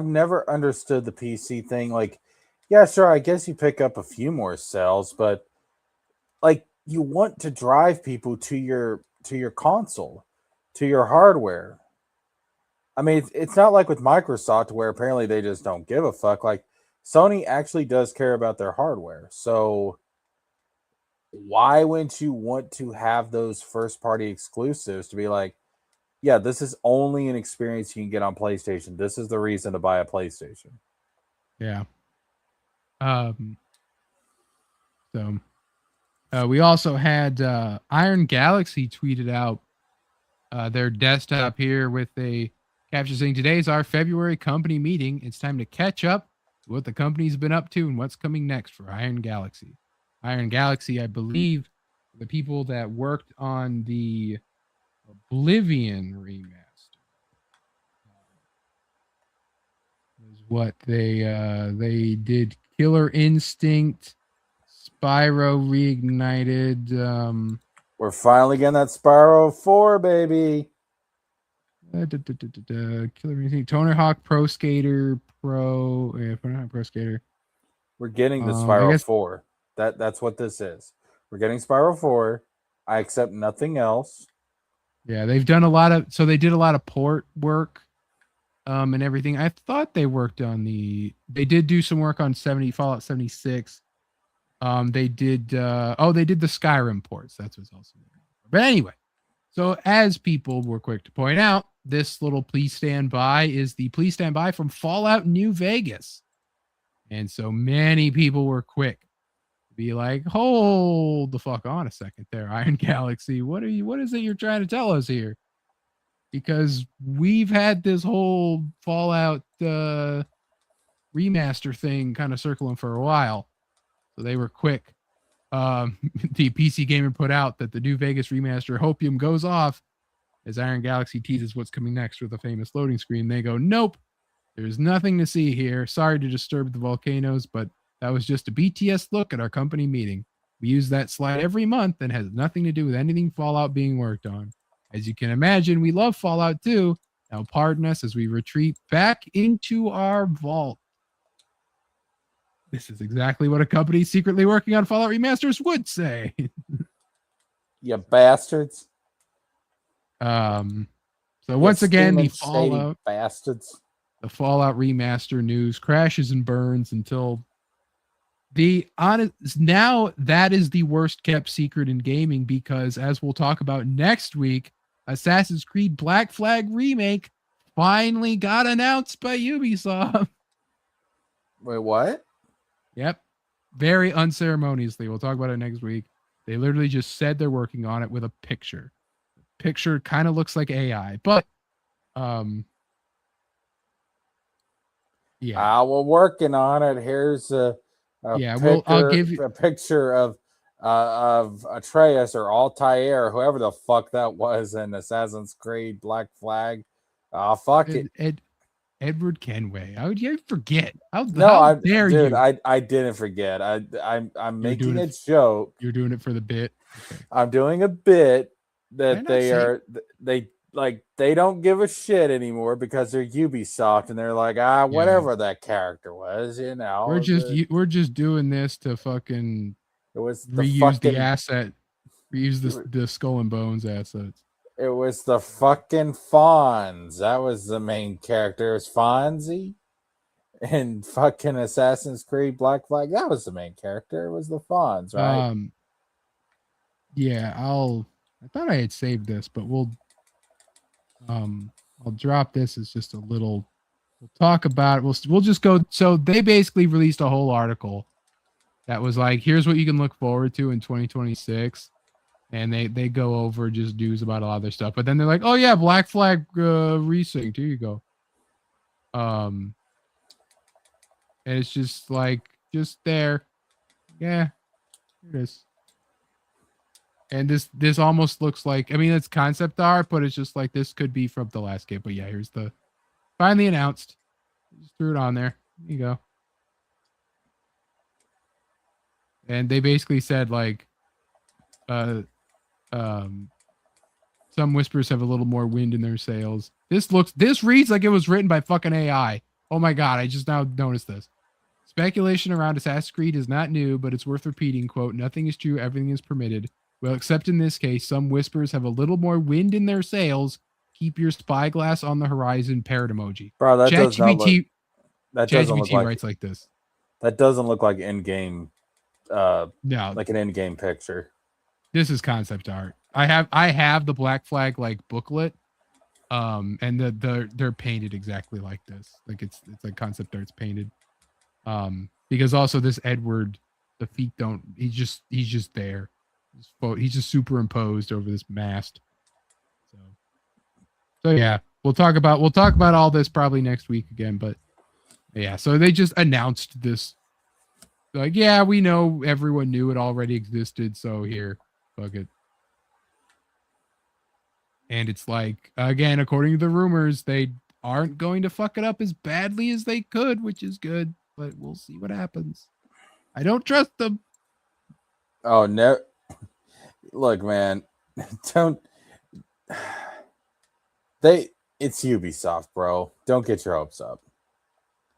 never understood the PC thing. Like, yeah, sure, I guess you pick up a few more sales, but like, you want to drive people to your console, to your hardware. I mean, it's not like with Microsoft where apparently they just don't give a fuck. Like, Sony actually does care about their hardware. So why wouldn't you want to have those first-party exclusives to be like, yeah, this is only an experience you can get on PlayStation. This is the reason to buy a PlayStation.
Yeah. We also had Iron Galaxy tweeted out their desktop here with a caption saying, "Today's our February company meeting. It's time to catch up to what the company's been up to and what's coming next for Iron Galaxy." Iron Galaxy, I believe, the people that worked on the Oblivion remaster is what they did. Killer Instinct, Spyro Reignited.
We're finally getting that Spyro 4, baby.
Killer Instinct, Tony Hawk Pro Skater Pro. Yeah, Tony Hawk Pro Skater.
We're getting the Spyro 4. That's what this is. We're getting Spyro 4. I accept nothing else.
Yeah, they've done a lot of. So they did a lot of port work and everything. I thought they worked on they did do some work on Fallout 76. They did they did the Skyrim ports. That's what's also there. But anyway, so as people were quick to point out, this little please stand by is the please stand by from Fallout New Vegas. And so many people were quick to be like, hold the fuck on a second there, Iron Galaxy. What is it you're trying to tell us here? Because we've had this whole Fallout remaster thing kind of circling for a while. So they were quick. The PC Gamer put out that the New Vegas remaster Hopium goes off as Iron Galaxy teases what's coming next with a famous loading screen. They go, nope, there's nothing to see here. Sorry to disturb the volcanoes, but that was just a BTS look at our company meeting. We use that slide every month and has nothing to do with anything Fallout being worked on. As you can imagine, we love Fallout 2. Now pardon us as we retreat back into our vault. This is exactly what a company secretly working on Fallout remasters would say.
You bastards.
So once again, the
Fallout bastards.
The Fallout remaster news crashes and burns until now that is the worst kept secret in gaming, because as we'll talk about next week, Assassin's Creed Black Flag remake finally got announced by Ubisoft.
Wait, what?
Yep. Very unceremoniously. We'll talk about it next week. They literally just said they're working on it with a picture. Picture kind of looks like AI, but yeah.
We're working on it. Here's a picture,
I'll give you
a picture of Atreus or Altair, whoever the fuck that was in Assassin's Creed Black Flag. Fuck it.
Edward Kenway. How would you forget? How
dare
you?
I didn't forget. I'm making a joke.
You're doing it for the bit. Okay.
I'm doing a bit that they don't give a shit anymore because they're Ubisoft and they're like, whatever that character was, you know.
We're just doing this to fucking
reuse
the asset, reuse the Skull and Bones assets.
It was the fucking Fonz. That was the main character. It was Fonzie. And fucking Assassin's Creed Black Flag. That was the main character. It was the Fonz, right?
Yeah, I thought I had saved this, but I'll drop this as just a little. We'll talk about it. We'll just go. So they basically released a whole article that was like, here's what you can look forward to in 2026. And they go over just news about a lot of their stuff. But then they're like, oh yeah, Black Flag resynced. Here you go. And it's just like, just there. Yeah, here it is. And this almost looks like, I mean, it's concept art, but it's just like, this could be from the last game. But yeah, here's the finally announced. Just threw it on there. There you go. And they basically said like, some whispers have a little more wind in their sails. This reads like it was written by fucking AI. Oh my god, I just now noticed this. Speculation around Assassin's Creed is not new, but it's worth repeating. Quote, nothing is true, everything is permitted. Well, except in this case, some whispers have a little more wind in their sails. Keep your spyglass on the horizon, parrot emoji.
Bro, that
ChatGPT
doesn't
writes like this.
That doesn't look like in-game
no,
like an in-game picture.
This is concept art. I have the Black Flag like booklet, and they're painted exactly like this. Like it's like concept art's painted. Because also this Edward, the feet don't. He's just there. He's just superimposed over this mast. So yeah, we'll talk about all this probably next week again. But yeah, so they just announced this. Like, yeah, we know everyone knew it already existed. So here. Fuck it. And it's like, again, according to the rumors, they aren't going to fuck it up as badly as they could, which is good, but we'll see what happens. I don't trust them.
Oh no. Look, man, it's Ubisoft, bro. Don't get your hopes up.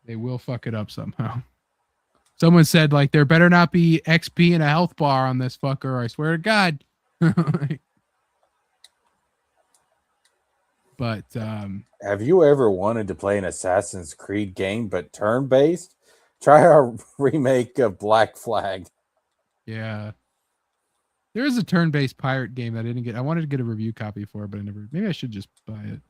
They will fuck it up somehow. Someone said, like, there better not be XP and a health bar on this fucker. I swear to God. But But
Have you ever wanted to play an Assassin's Creed game but turn-based? Try our remake of Black Flag.
yeah, there is a turn-based pirate game that I didn't get. I wanted to get a review copy for, but I never. Maybe I should just buy it.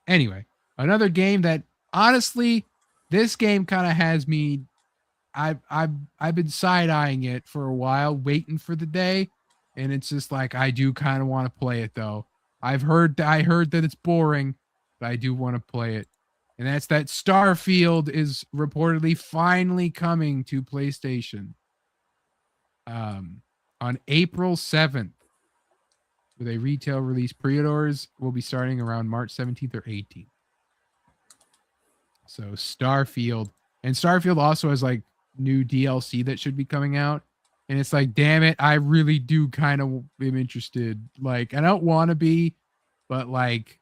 Anyway, another game that honestly, this game kind of has me. I've been side-eyeing it for a while, waiting for the day, and it's just like I do kind of want to play it though. I heard that it's boring, but I do want to play it. And that's that Starfield is reportedly finally coming to PlayStation. On April 7th. With a retail release. Pre-orders will be starting around March 17th or 18th. So Starfield. And Starfield also has like new DLC that should be coming out. And it's like, damn it, I really do kind of am interested. Like, I don't want to be, but like,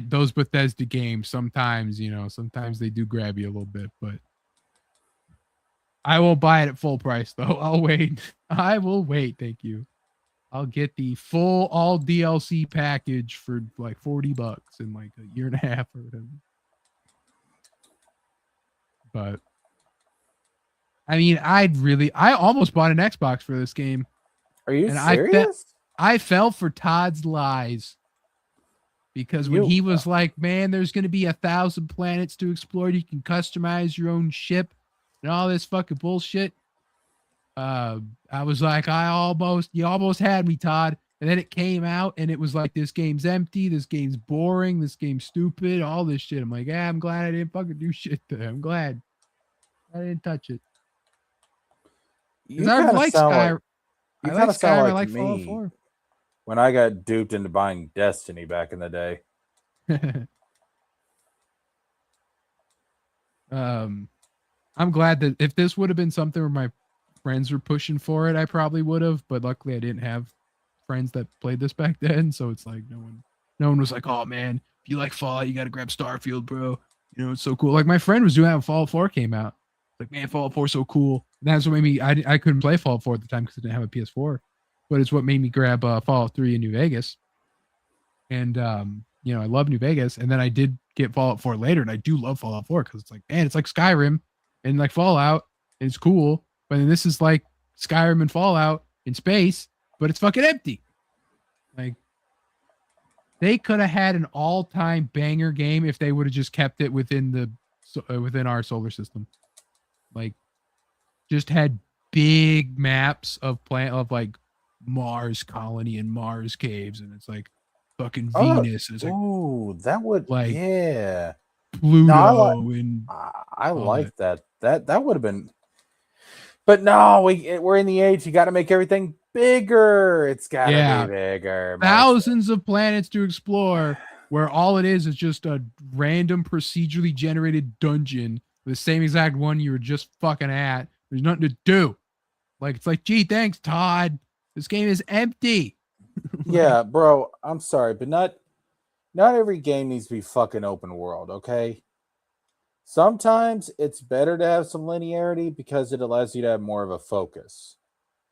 those Bethesda games sometimes, sometimes they do grab you a little bit, but I won't buy it at full price though. I'll wait. I will wait. Thank you. I'll get the full all DLC package for like $40 in like a year and a half or whatever. But I mean, I almost bought an Xbox for this game.
Are you
And
serious?
I fell for Todd's lies. Because when he was like, man, there's going to be 1,000 planets to explore. You can customize your own ship and all this fucking bullshit. I was like, you almost had me, Todd. And then it came out and it was like, this game's empty. This game's boring. This game's stupid. All this shit. I'm like, I'm glad I didn't fucking do shit there. I'm glad I didn't touch it.
You
I
kind of
like
sound
Sky.
like, you
I
kind
like
of sound
Skyrim.
like
I like
me
Fallout 4.
when I got duped into buying Destiny back in the day.
I'm glad that if this would have been something where my friends were pushing for it, I probably would have, but luckily I didn't have friends that played this back then, so it's like no one was like, oh man, if you like Fallout, you gotta grab Starfield, bro. It's so cool. Like my friend was doing that when Fallout 4 came out. Like, man, Fallout 4 is so cool. And that's what made me I couldn't play Fallout 4 at the time because I didn't have a PS4. But it's what made me grab Fallout 3 in New Vegas. And I love New Vegas. And then I did get Fallout 4 later, and I do love Fallout 4 because it's like, man, it's like Skyrim and like Fallout, and it's cool. But then this is like Skyrim and Fallout in space, but it's fucking empty. Like, they could have had an all-time banger game if they would have just kept it within our solar system. Like, just had big maps of like Mars colony and Mars caves, and it's like fucking Venus. And it's like,
ooh, that would
like,
yeah.
Pluto.
I like that. That would have been. But no, we're in the age. You got to make everything bigger. It's got to be bigger.
Thousands of planets to explore, where all it is just a random procedurally generated dungeon, the same exact one you were just fucking at. There's nothing to do. Like, it's like, gee, thanks, Todd. This game is empty.
Yeah, bro. I'm sorry, but not every game needs to be fucking open world. Okay. Sometimes it's better to have some linearity because it allows you to have more of a focus.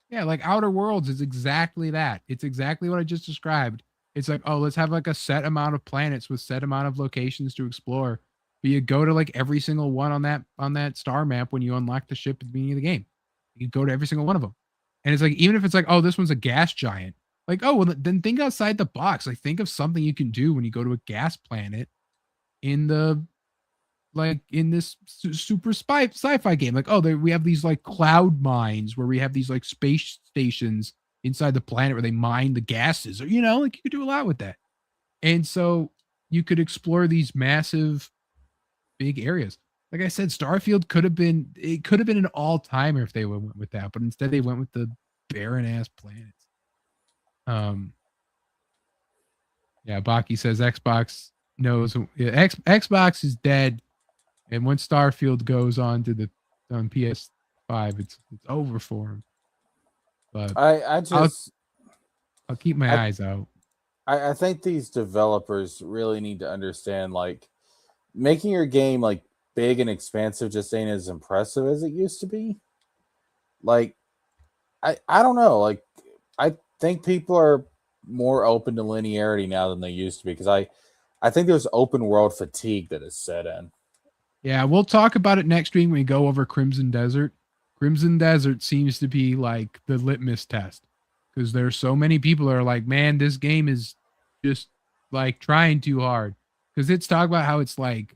Yeah, like Outer Worlds is exactly that. It's exactly what I just described. It's like, oh, let's have like a set amount of planets with set amount of locations to explore. But you go to like every single one on that star map when you unlock the ship at the beginning of the game. You go to every single one of them. And it's like, even if it's like, oh, this one's a gas giant. Like, oh, well, then think outside the box. Like, think of something you can do when you go to a gas planet in this super sci-fi game. Like, oh, we have these like cloud mines where we have these like space stations inside the planet where they mine the gases, or like you could do a lot with that. And so you could explore these massive big areas. Like I said, Starfield could have been an all-timer if they went with that, but instead they went with the barren ass planets. Yeah, Baki says Xbox knows. Yeah, Xbox is dead. And once Starfield goes on PS5, it's over for him. But I'll keep my eyes out.
I think these developers really need to understand, like, making your game like big and expansive just ain't as impressive as it used to be. Like, I don't know. Like, I think people are more open to linearity now than they used to be, because I think there's open world fatigue that is set in.
Yeah, we'll talk about it next week when we go over Crimson Desert. Crimson Desert seems to be like the litmus test, because there's so many people that are like, man, this game is just like trying too hard. Because it's talking about how it's like,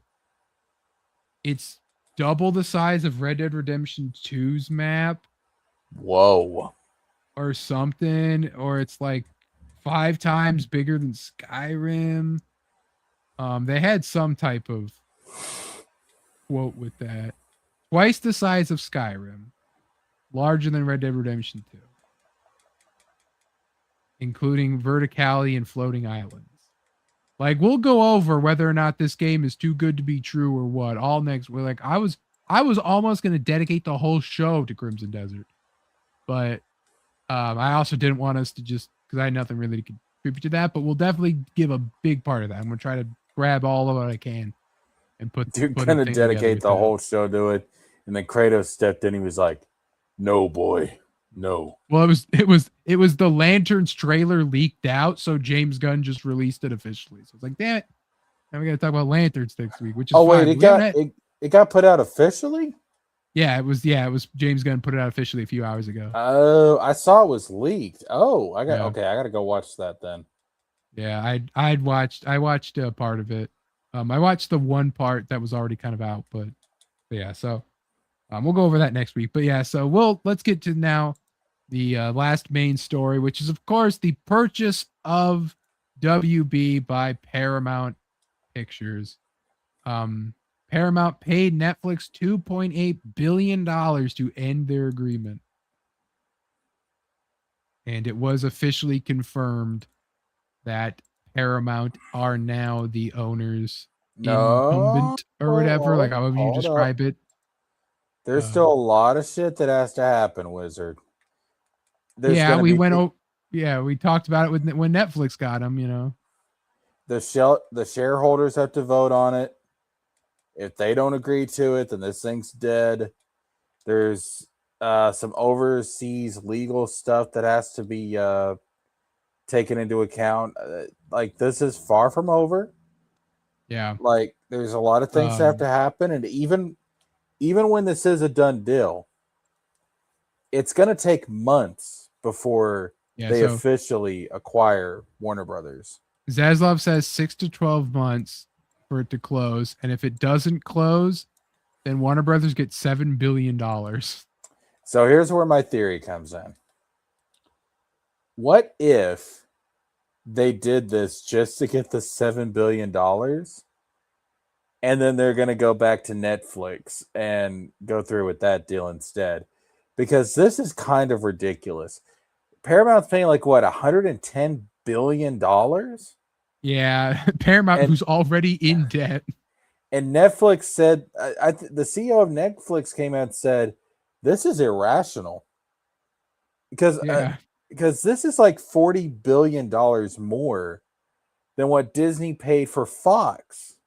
it's double the size of Red Dead Redemption 2's map
Whoa.
or something, or it's like 5 times bigger than Skyrim. They had some type of quote with that. Twice the size of Skyrim, larger than Red Dead Redemption 2, including verticality and floating islands. Like, we'll go over whether or not this game is too good to be true or what. All next, we're like, I was almost going to dedicate the whole show to Crimson Desert, but I also didn't want us to just, because I had nothing really to contribute to that. But we'll definitely give a big part of that. I'm going to try to grab all of what I can and put.
You're going to dedicate the whole show to it, and then Kratos stepped in. He was like, "No, boy, no."
Well, it was the Lanterns trailer leaked out, so James Gunn just released it officially. So it's like, damn it, now we got to talk about Lanterns next week, which is
wait,
fine.
it got put out officially?
Yeah, it was James Gunn put it out officially a few hours ago.
Oh, I saw it was leaked. Oh, I got to go watch that then.
Yeah, I watched a part of it. I watched the one part that was already kind of out, but yeah, so we'll go over that next week. But yeah, so let's get to now the last main story, which is of course the purchase of WB by Paramount Pictures. Paramount paid Netflix $2.8 billion to end their agreement. And it was officially confirmed that Paramount are now the owners, incumbent or whatever, like however you describe it.
There's still a lot of shit that has to happen, Wizard.
We talked about it when Netflix got them, you know.
The shareholders have to vote on it. If they don't agree to it, then this thing's dead. There's some overseas legal stuff that has to be taken into account. Like, this is far from over.
Yeah.
Like, there's a lot of things that have to happen. And even when this is a done deal, it's going to take months before they officially acquire Warner Brothers.
Zaslav says 6 to 12 months for it to close, and if it doesn't close, then Warner Brothers gets $7 billion.
So here's where my theory comes in. What if they did this just to get the $7 billion, and then they're going to go back to Netflix and go through with that deal instead? Because this is kind of ridiculous. Paramount's paying like what, $110 billion?
Yeah, Paramount, who's already in debt.
And Netflix said, the CEO of Netflix came out and said, this is irrational. Because this is like $40 billion more than what Disney paid for Fox.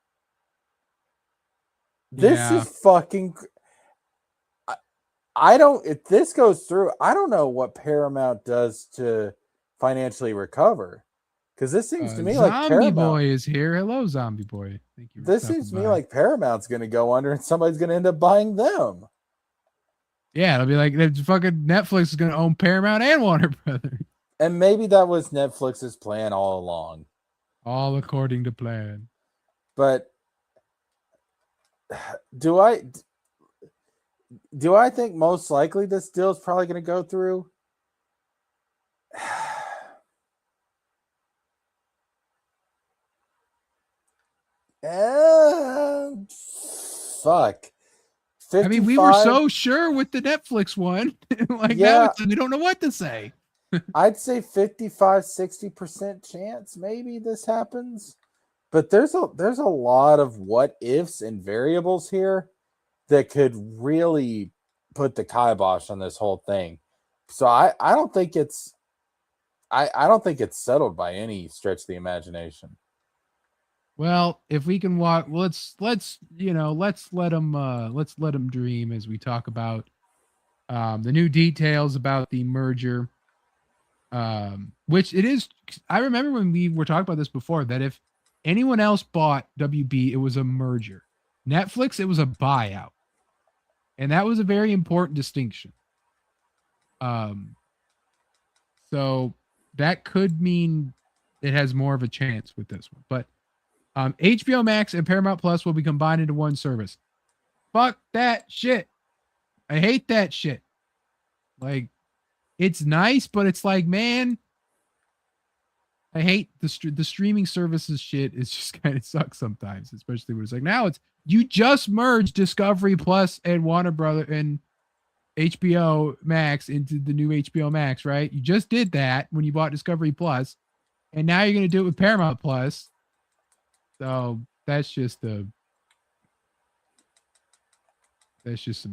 This is fucking... if this goes through, I don't know what Paramount does to financially recover. Because this seems to me like
Zombie Boy is here. Hello, Zombie Boy. Thank you.
This seems to me like Paramount's going to go under and somebody's going to end up buying them.
Yeah, it'll be like fucking Netflix is going to own Paramount and Warner Brothers.
And maybe that was Netflix's plan all along.
All according to plan.
But do I think most likely this deal is probably going to go through? Fuck. 55?
I mean, we were so sure with the Netflix one. Now we don't know what to say.
I'd say 55-60% chance maybe this happens. But there's a lot of what ifs and variables here that could really put the kibosh on this whole thing. So I don't think it's settled by any stretch of the imagination.
Well, if we can walk, let's let them dream as we talk about the new details about the merger. Which it is. I remember when we were talking about this before that if anyone else bought WB, it was a merger. Netflix, it was a buyout, and that was a very important distinction. So that could mean it has more of a chance with this one. But HBO Max and Paramount Plus will be combined into one service. Fuck that shit. I hate that shit. Like, it's nice, but it's like, man, I hate the streaming services shit. It's just kind of sucks sometimes, especially when it's like now you just merged Discovery Plus and Warner Brother and HBO Max into the new HBO Max, right? You just did that when you bought Discovery Plus, and now you're going to do it with Paramount Plus. So that's just some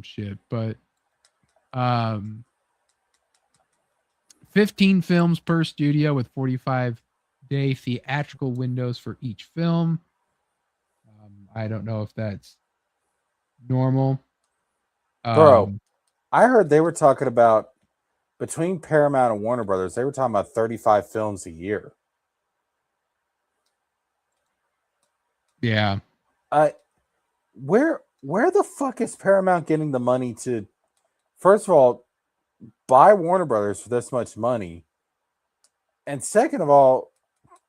shit. But 15 films per studio with 45-day theatrical windows for each film. I don't know if that's normal.
Bro, I heard they were talking about between Paramount and Warner Brothers, they were talking about 35 films a year.
Yeah.
Where the fuck is Paramount getting the money to, first of all, buy Warner Brothers for this much money? And second of all,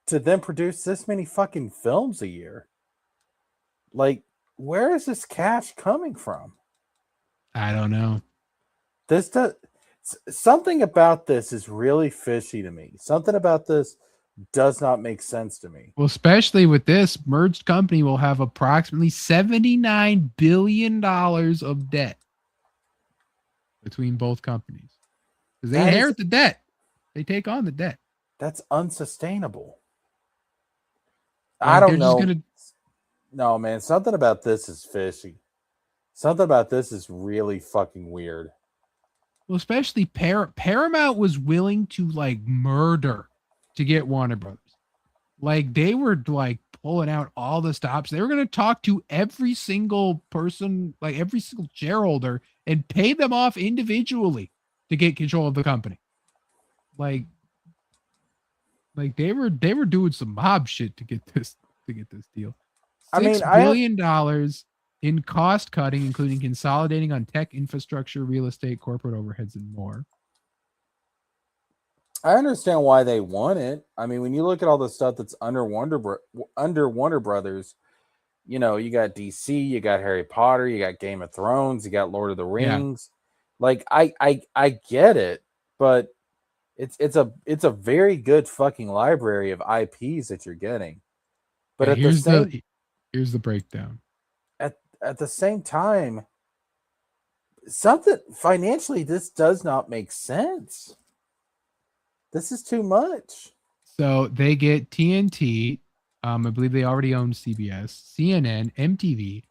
to then produce this many fucking films a year? Like, where is this cash coming from?
I don't know.
Something about this is really fishy to me. Something about this does not make sense to me.
Well, especially with this merged company will have approximately $79 billion of debt between both companies. Because they inherit the debt. They take on the debt.
That's unsustainable.
Like,
I don't know. No, man. Something about this is fishy. Something about this is really fucking weird.
Well, especially Paramount was willing to like murder to get Warner Brothers. Like they were like pulling out all the stops. They were going to talk to every single person, like every single shareholder, and pay them off individually to get control of the company. Like they were doing some mob shit to get this deal. $6 billion in cost cutting, including consolidating on tech infrastructure, real estate, corporate overheads, and more.
I understand why they want it. I mean, when you look at all the stuff that's under Warner Brothers, you know, you got DC, you got Harry Potter, you got Game of Thrones, you got Lord of the Rings. Yeah. Like I get it, but it's a very good fucking library of IPs that you're getting. But
here's the breakdown.
At the same time, something financially, this does not make sense. This is too much.
So they get TNT. I believe they already own CBS, CNN, MTV,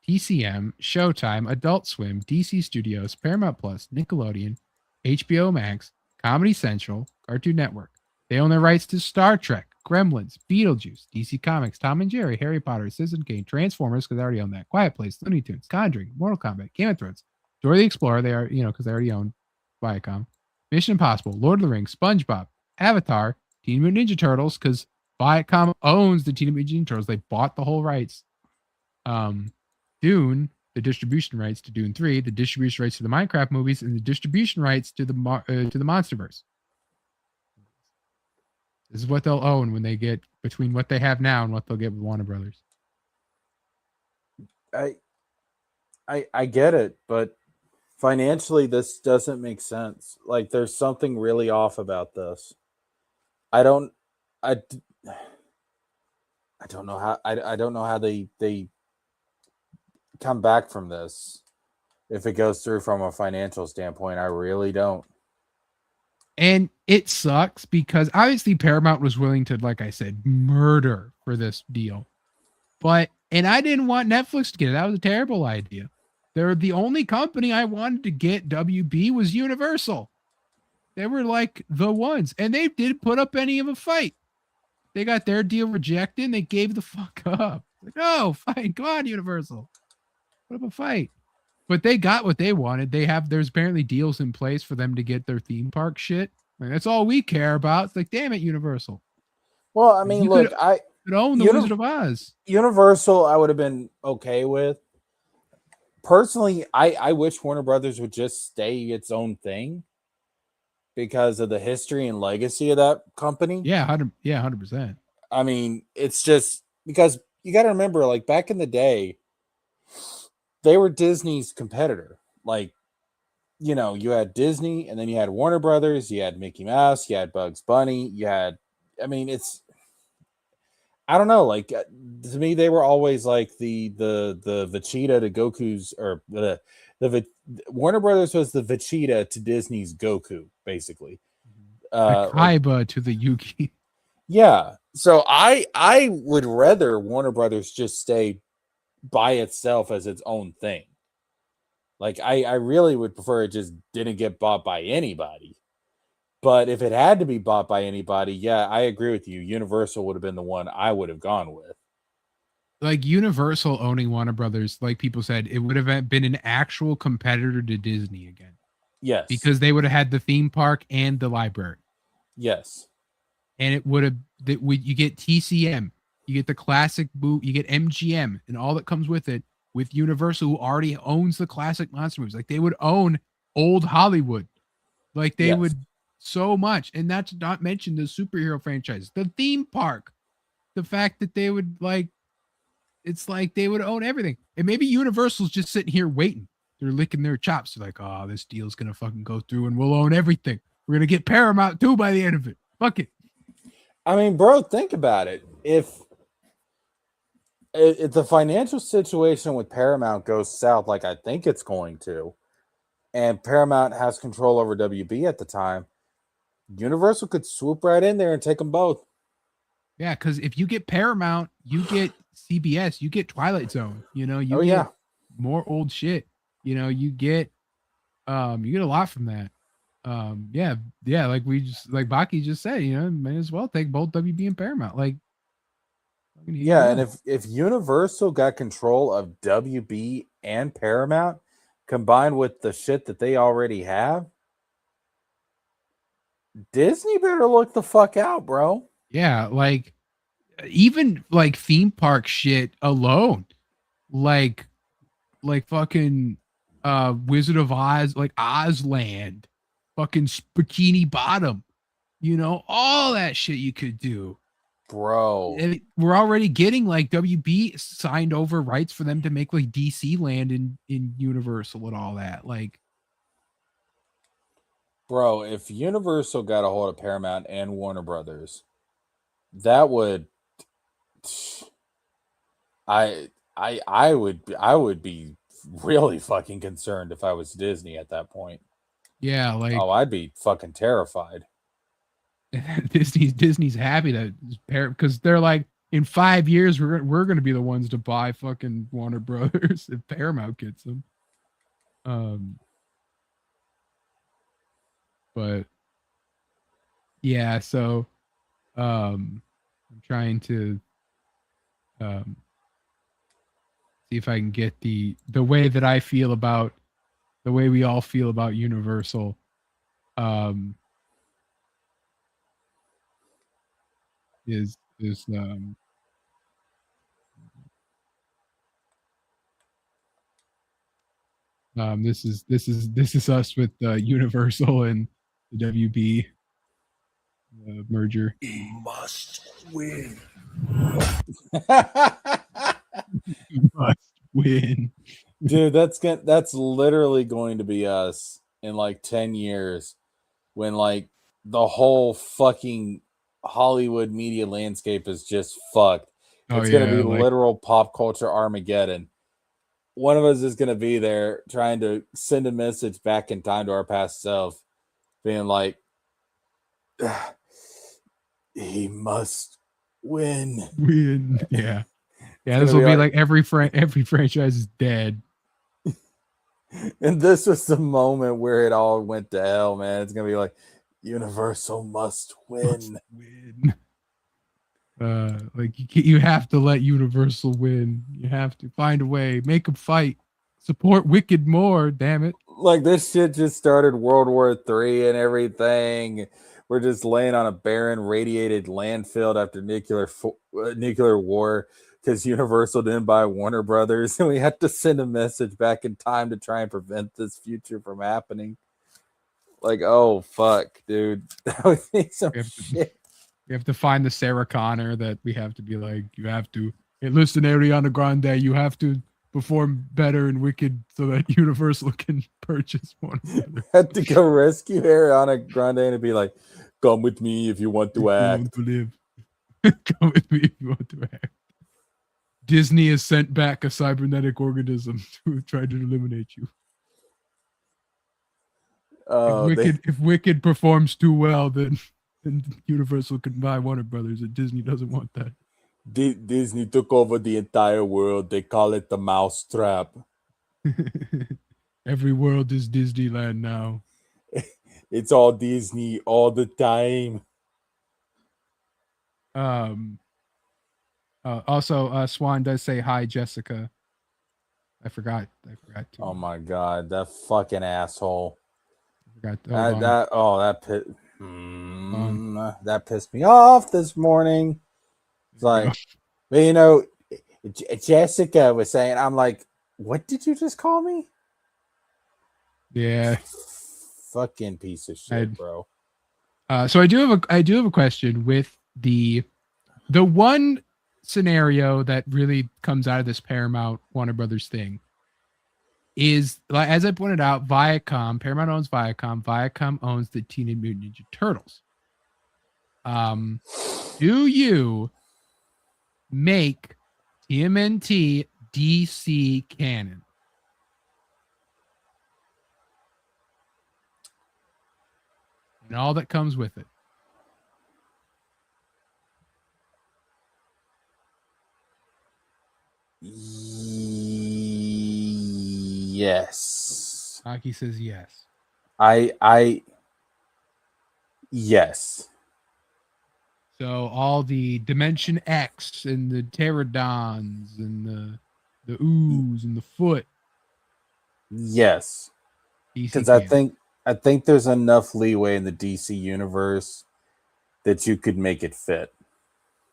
TCM, Showtime, Adult Swim, DC Studios, Paramount Plus, Nickelodeon, HBO Max, Comedy Central, Cartoon Network. They own the rights to Star Trek, Gremlins, Beetlejuice, DC Comics, Tom and Jerry, Harry Potter, Citizen Kane, Transformers, because they already own that, Quiet Place, Looney Tunes, Conjuring, Mortal Kombat, Game of Thrones, Dora the Explorer, they are, because they already own Viacom, Mission Impossible, Lord of the Rings, SpongeBob, Avatar, Teenage Mutant Ninja Turtles, because Viacom owns the Teenage Mutant Ninja Turtles. They bought the whole rights. Dune, the distribution rights to Dune 3, the distribution rights to the Minecraft movies, and the distribution rights to the Monsterverse. This is what they'll own when they get between what they have now and what they'll get with Warner Brothers.
I get it, but financially, this doesn't make sense. Like, there's something really off about this. I don't know how they come back from this if it goes through from a financial standpoint. I really don't.
And it sucks because obviously Paramount was willing to, like I said, murder for this deal. And I didn't want Netflix to get it. That was a terrible idea. They're the only company I wanted to get WB was Universal. They were like the ones. And they didn't put up any of a fight. They got their deal rejected and they gave the fuck up. Like, no, fine. Come on, Universal. Put up a fight. But they got what they wanted. There's apparently deals in place for them to get their theme park shit. Like, that's all we care about. It's like, damn it, Universal.
Well, I mean,
You
look,
could own the Wizard of Oz.
Universal, I would have been okay with. Personally, I wish Warner Brothers would just stay its own thing because of the history and legacy of that company.
Yeah, 100%.
I mean, it's just because you got to remember, like back in the day, they were Disney's competitor. Like, you know, you had Disney, and then you had Warner Brothers, you had Mickey Mouse, you had Bugs Bunny, you had, I mean, I don't know, like to me, they were always like the Vegeta to Goku's, or Warner Brothers was the Vegeta to Disney's Goku, basically.
Like Kaiba to the Yugi.
Yeah, so I would rather Warner Brothers just stay by itself as its own thing. Like I really would prefer it just didn't get bought by anybody. But if it had to be bought by anybody, yeah, I agree with you. Universal would have been the one I would have gone with.
Like Universal owning Warner Brothers, like people said, it would have been an actual competitor to Disney again.
Yes.
Because they would have had the theme park and the library.
Yes.
And it would have, you get TCM, you get the classic boot, you get MGM and all that comes with it, with Universal, who already owns the classic monster movies. Like they would own old Hollywood. Like they would so much. And that's not mention the superhero franchise, the theme park, the fact that they would like, it's like they would own everything. And maybe Universal's just sitting here waiting. They're licking their chops. They're like, oh, this deal's going to fucking go through and we'll own everything. We're going to get Paramount too by the end of it. Fuck it.
I mean, bro, think about it. If the financial situation with Paramount goes south, like I think it's going to, and Paramount has control over WB at the time, Universal could swoop right in there and take them both.
Yeah, because if you get Paramount, you get CBS, you get Twilight Zone. You know, you get more old shit. You know, you get a lot from that. Like Baki just said, you know, may as well take both WB and Paramount. Like,
yeah, and if Universal got control of WB and Paramount combined with the shit that they already have, Disney better look the fuck out, bro.
Yeah, like even like theme park shit alone, like fucking Wizard of Oz, like Ozland, fucking Bikini Bottom, you know, all that shit you could do,
bro.
And we're already getting like WB signed over rights for them to make like DC Land in Universal and all that, like.
Bro, if Universal got a hold of Paramount and Warner Brothers, that would, I would be really fucking concerned if I was Disney at that point.
Yeah, like,
oh, I'd be fucking terrified.
Disney's happy that because they're like, in 5 years we're gonna be the ones to buy fucking Warner Brothers if Paramount gets them. But yeah, so I'm trying to see if I can get the way that I feel about the way we all feel about Universal. Is this is us with Universal and the WB merger.
He must win.
He must win.
Dude, that's literally going to be us in like 10 years when like the whole fucking Hollywood media landscape is just fucked. It's going to be literal pop culture Armageddon. One of us is going to be there trying to send a message back in time to our past self, being like, he must win.
Yeah. Yeah, this will be like every franchise is dead.
And this was the moment where it all went to hell, man. It's going to be like, Universal must win.
Like you have to let Universal win. You have to find a way, make them fight, support Wicked more. Damn it!
Like this shit just started World War III and everything. We're just laying on a barren, radiated landfill after nuclear war because Universal didn't buy Warner Brothers, and we had to send a message back in time to try and prevent this future from happening. Like, oh fuck, dude, that would be some shit.
We have to find the Sarah Connor that we have to be like, you have to, hey, listen, Ariana Grande, you have to perform better in Wicked so that Universal can purchase one.
Had to go rescue Ariana Grande and be like, come with me if you want to act.
To live. Come with me if you want to act. Disney has sent back a cybernetic organism to try to eliminate you. If Wicked performs too well, then Universal can buy Warner Brothers, and Disney doesn't want that.
Disney took over the entire world. They call it the mousetrap.
Every world is Disneyland now.
It's all Disney all the time.
Also, Swan does say hi, Jessica. I forgot to.
Oh my god, that fucking asshole.
That
pissed me off this morning. It's like, but you know, Jessica was saying, I'm like, what did you just call me?
Yeah,
fucking piece of shit, bro.
So I do have a question with the one scenario that really comes out of this Paramount Warner Brothers thing is, like, as I pointed out, Viacom, Paramount owns Viacom owns the Teenage Mutant Ninja Turtles. Do you make TMNT DC canon? And all that comes with it.
Yes.
Aki says yes.
Yes.
So all the Dimension X and the Pterodons and the ooze and the foot.
Yes. Because I think there's enough leeway in the DC universe that you could make it fit.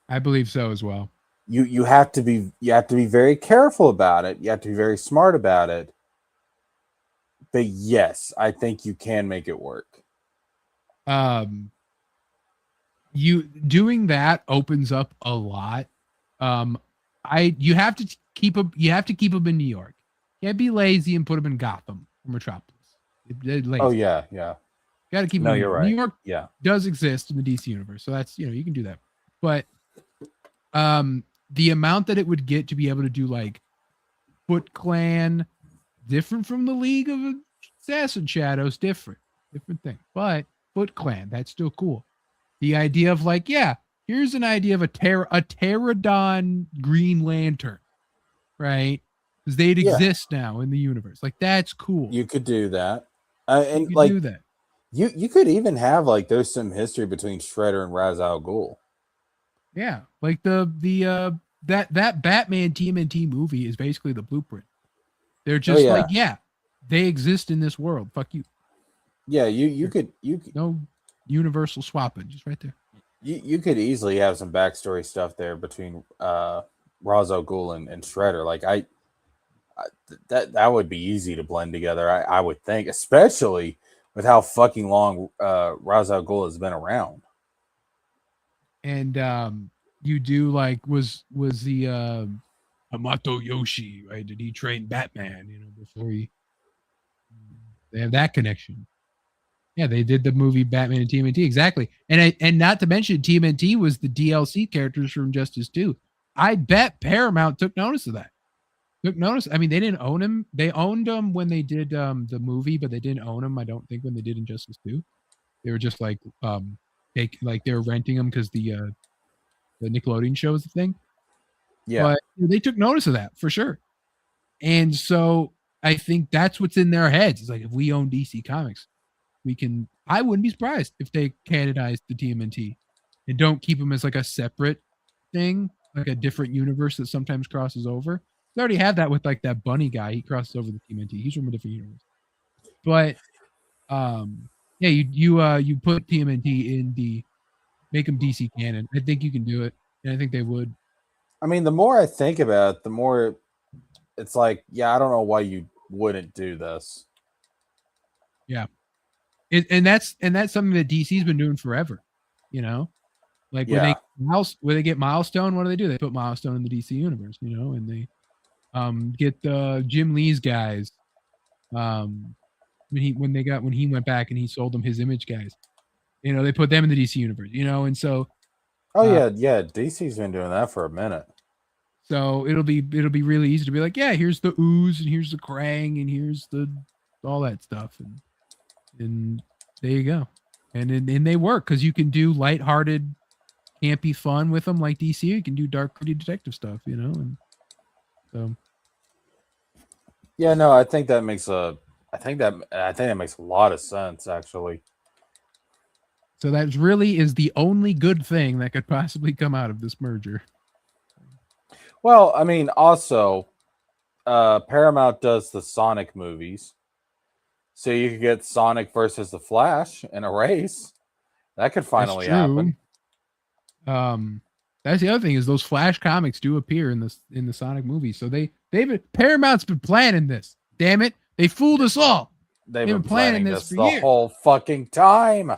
I believe so as well.
You have to be very careful about it. You have to be very smart about it. But yes, I think you can make it work.
You doing that opens up a lot. You have to keep them in New York. You can't be lazy and put them in Gotham or Metropolis.
Oh yeah.
Got to keep.
No, you're right.
New York,
yeah,
does exist in the DC universe, so that's, you can do that. But the amount that it would get to be able to do like Foot Clan, different from the League of Assassin Shadows, different thing. But Foot Clan, that's still cool. The idea of like, yeah, here's an idea of a Pterodon Green Lantern, right? Because they'd exist now in the universe. Like, that's cool.
You could do that,
and you like do that.
You could even have like there's some history between Shredder and Ra's al Ghul.
Yeah, like that Batman TMNT movie is basically the blueprint. They're just like, yeah, they exist in this world. Fuck you.
Yeah, you could
no universal swapping, just right there.
You could easily have some backstory stuff there between Ra's al Ghul and Shredder. Like that would be easy to blend together. I would think, especially with how fucking long Ra's al Ghul has been around.
And you do like was the Hamato Yoshi, right? Did he train Batman, before they have that connection? Yeah, they did the movie Batman and TMNT, exactly. And not to mention TMNT was the DLC characters from Injustice 2. I bet Paramount took notice of that. Took notice. I mean, they didn't own him. They owned him when they did the movie, but they didn't own him, I don't think, when they did Injustice 2. They were just like they were renting them because the Nickelodeon show is the thing.
Yeah.
But they took notice of that for sure. And so I think that's what's in their heads. It's like, if we own DC Comics, I wouldn't be surprised if they canonized the TMNT and don't keep them as like a separate thing, like a different universe that sometimes crosses over. They already have that with like that bunny guy. He crosses over the TMNT. He's from a different universe. But yeah, you put TMNT in the make them DC canon. I think you can do it, and I think they would.
I mean, the more I think about it, the more it's like, yeah, I don't know why you wouldn't do this.
Yeah, and that's something that DC's been doing forever. You know, like when they get Milestone, what do? They put Milestone in the DC universe. You know, and they get Jim Lee's guys. When he went back and he sold them his Image guys. You know, they put them in the DC universe. You know, and so.
Yeah, DC's been doing that for a minute.
So it'll be really easy to be like, yeah, here's the Ooze and here's the Krang and here's the all that stuff, and there you go, and they work because you can do lighthearted, campy fun with them like DC. You can do dark, gritty detective stuff, you know, and so.
Yeah, no, I think that makes a lot of sense actually.
So that really is the only good thing that could possibly come out of this merger.
Well, I mean, also, Paramount does the Sonic movies, so you could get Sonic versus the Flash in a race. That could finally happen.
That's the other thing is those Flash comics do appear in the Sonic movies. So Paramount's been planning this. Damn it, they fooled us all.
They've been planning this for years. Whole fucking time.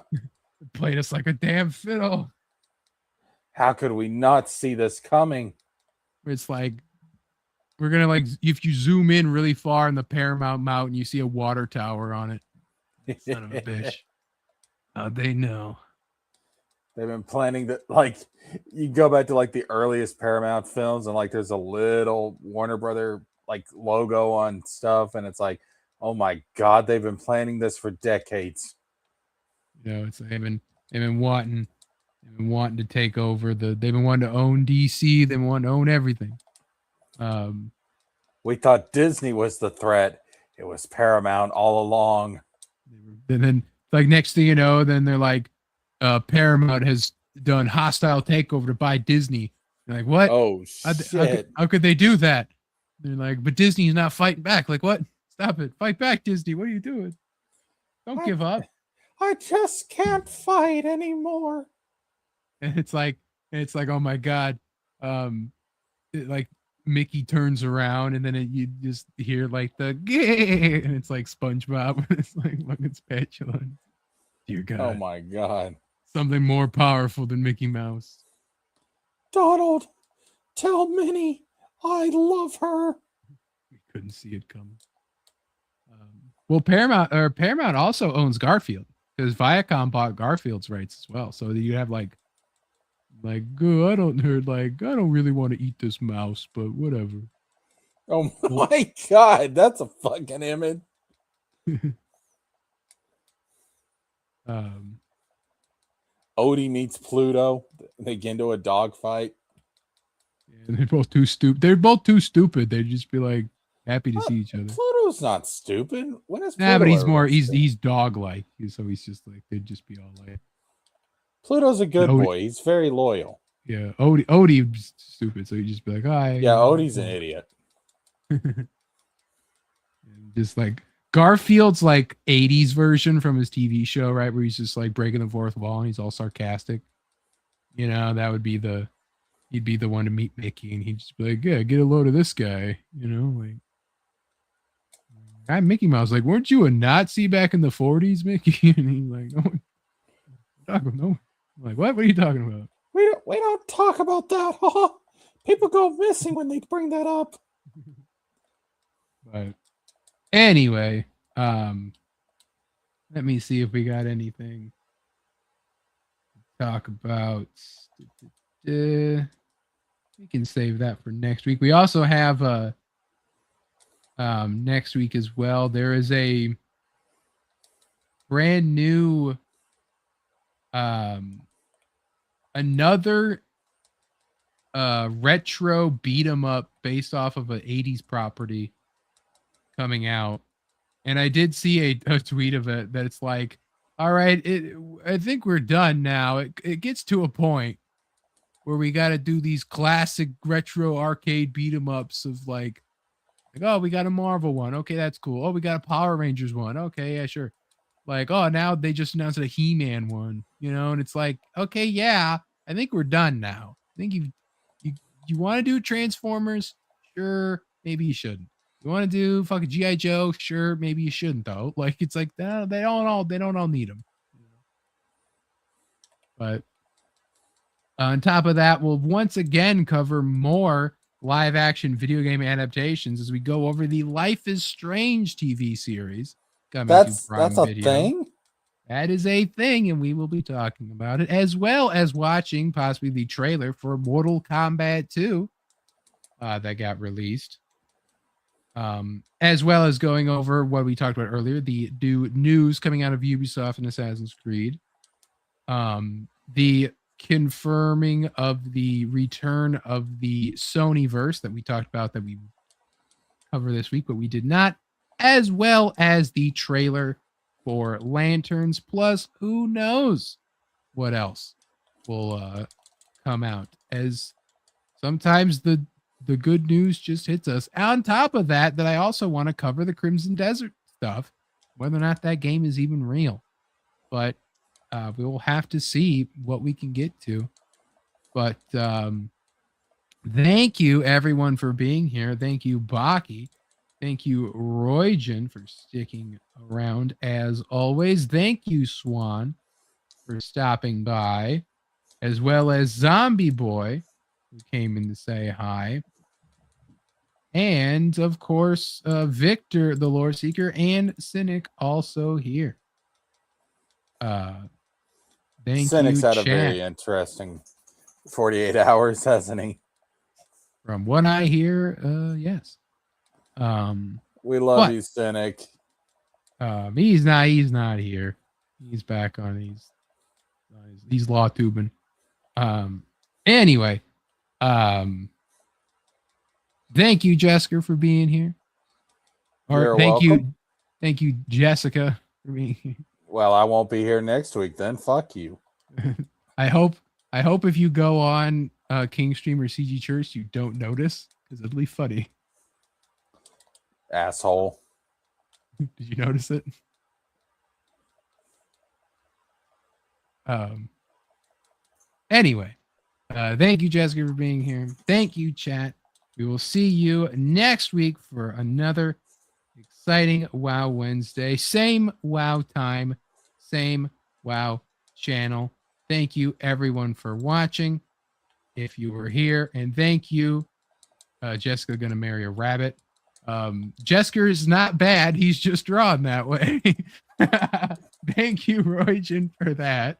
Played us like a damn fiddle.
How could we not see this coming?
It's like we're gonna like if you zoom in really far in the Paramount Mountain, you see a water tower on it. Son of a bitch. They know.
They've been planning that. Like you go back to like the earliest Paramount films, and like there's a little Warner Brother like logo on stuff, and it's like, oh my god, they've been planning this for decades.
You know, it's they've been wanting to take over they've been wanting to own DC, they've been wanting to own everything.
We thought Disney was the threat. It was Paramount all along.
And then like next thing you know, then they're like, Paramount has done hostile takeover to buy Disney. They're like, what?
Oh shit.
How could they do that? They're like, but Disney's not fighting back. Like, what? Stop it. Fight back, Disney. What are you doing? Don't give up.
I just can't fight anymore.
And it's like, oh my god, like Mickey turns around and then you just hear like the gay, and it's like SpongeBob. It's like fucking spatula. Dear God.
Oh my god.
Something more powerful than Mickey Mouse.
Donald, tell Minnie I love her.
We couldn't see it coming. Well, Paramount also owns Garfield because Viacom bought Garfield's rights as well. So you have like, oh, I don't really want to eat this mouse, but whatever.
Oh my god, that's a fucking image. Odie meets Pluto. They get into a dogfight.
And they're both too stupid. They're both too stupid. They'd just be like happy to see each other.
Pluto's not stupid. When is Pluto?
Nah, but he's dog-like. So he's just like they'd just be all like.
Pluto's a good boy. He's very loyal.
Yeah, Odie's stupid, so he'd just be like, "Hi."
Yeah, Odie's an idiot.
Just like Garfield's like 80s version from his TV show, right? Where he's just like breaking the fourth wall and he's all sarcastic. You know, that would be he'd be the one to meet Mickey and he'd just be like, yeah, get a load of this guy. You know, like I'm Mickey Mouse. Like, weren't you a Nazi back in the 40s, Mickey? And he's like, no. I'm like, what are you talking about?
We don't talk about that. People go missing when they bring that up.
But anyway, let me see if we got anything to talk about. We can save that for next week. We also have next week as well. There is a brand new another retro beat 'em up based off of an 80s property coming out. And I did see a tweet of it that it's like, all right, I think we're done now. It gets to a point where we got to do these classic retro arcade beat 'em ups of like Like, oh, we got a Marvel one. Okay, that's cool. Oh, we got a Power Rangers one. Okay, yeah, sure. Like, oh, now they just announced a He-Man one, and it's like, okay, yeah, I think we're done now. I think you want to do Transformers? Sure, maybe you shouldn't. You want to do fucking G.I. Joe? Sure, maybe you shouldn't though. Like, it's like they don't all need them. But on top of that, we'll once again cover more live action video game adaptations as we go over the Life is Strange TV series coming to Prime
That's a
Video.
thing.
That is a thing, and we will be talking about it, as well as watching possibly the trailer for Mortal Kombat 2 that got released. As well as going over what we talked about earlier, the new news coming out of Ubisoft and Assassin's Creed. The confirming of the return of the Sonyverse that we talked about that we cover this week, but we did not, as well as the trailer for Lanterns, plus who knows what else will come out, as sometimes the good news just hits us. On top of that, I also want to cover the Crimson Desert stuff, whether or not that game is even real. But we will have to see what we can get to. But thank you, everyone, for being here. Thank you, Baki. Thank you, Roygen, for sticking around as always. Thank you, Swan, for stopping by, as well as Zombie Boy, who came in to say hi. And, of course, Victor, the Lore Seeker, and Cynic also here. Thank
Cynic's
you,
had a
chat.
very interesting 48 hours, hasn't he?
From what I hear, yes.
We love you, Cynic.
He's not here. He's back on he's law tubing. Anyway, thank you, Jessica, for being here.
You're welcome.
Thank you, Jessica, for being here.
Well, I won't be here next week then. Fuck you.
I hope if you go on King Stream or CG Church, you don't notice, because it'll be funny.
Asshole.
Did you notice it? Anyway, thank you, Jessica, for being here. Thank you, chat. We will see you next week for another exciting WoW Wednesday. Same WoW time, same WoW channel. Thank you, everyone, for watching. If you were here, and thank you, Jessica, gonna marry a rabbit. Jessica is not bad. He's just drawn that way. Thank you, Roygen, for that.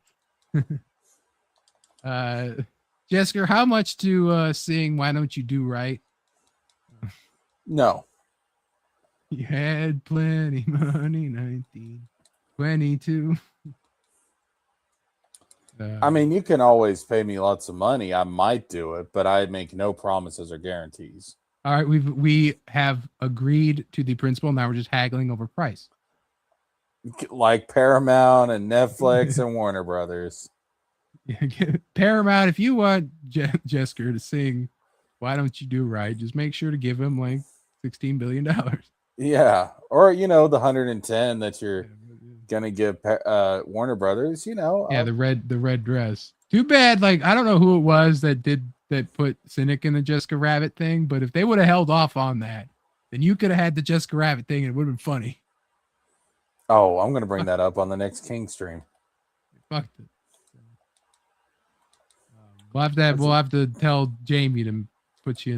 Jessica, how much to sing Why Don't You Do Right?
No.
You had plenty money, 1922.
I mean, you can always pay me lots of money. I might do it, but I make no promises or guarantees.
All right, we have agreed to the principle. Now we're just haggling over price.
Like Paramount and Netflix and Warner Brothers.
Paramount, if you want Jessica to sing Why Don't You Do Right, just make sure to give him like $16 billion.
Yeah. Or, the 110 that you're going to give Warner Brothers,
Yeah, the red dress. Too bad, like, I don't know who it was that put Cynic in the Jessica Rabbit thing, but if they would have held off on that, then you could have had the Jessica Rabbit thing and it would have been funny.
Oh, I'm going to bring that up on the next King stream.
Fucked it. We'll have to tell Jamie to put you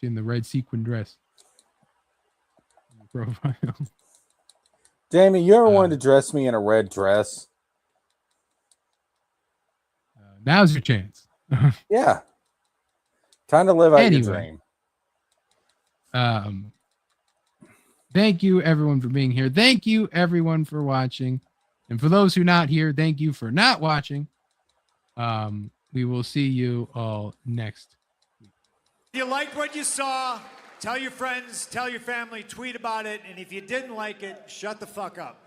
in the red sequin dress. Profile.
Jamie, you ever wanted to dress me in a red dress?
Now's your chance.
Yeah. Time to live out your dream.
Thank you, everyone, for being here. Thank you, everyone, for watching. And for those who are not here, thank you for not watching. We will see you all next week.
If you liked what you saw, tell your friends, tell your family, tweet about it. And if you didn't like it, shut the fuck up.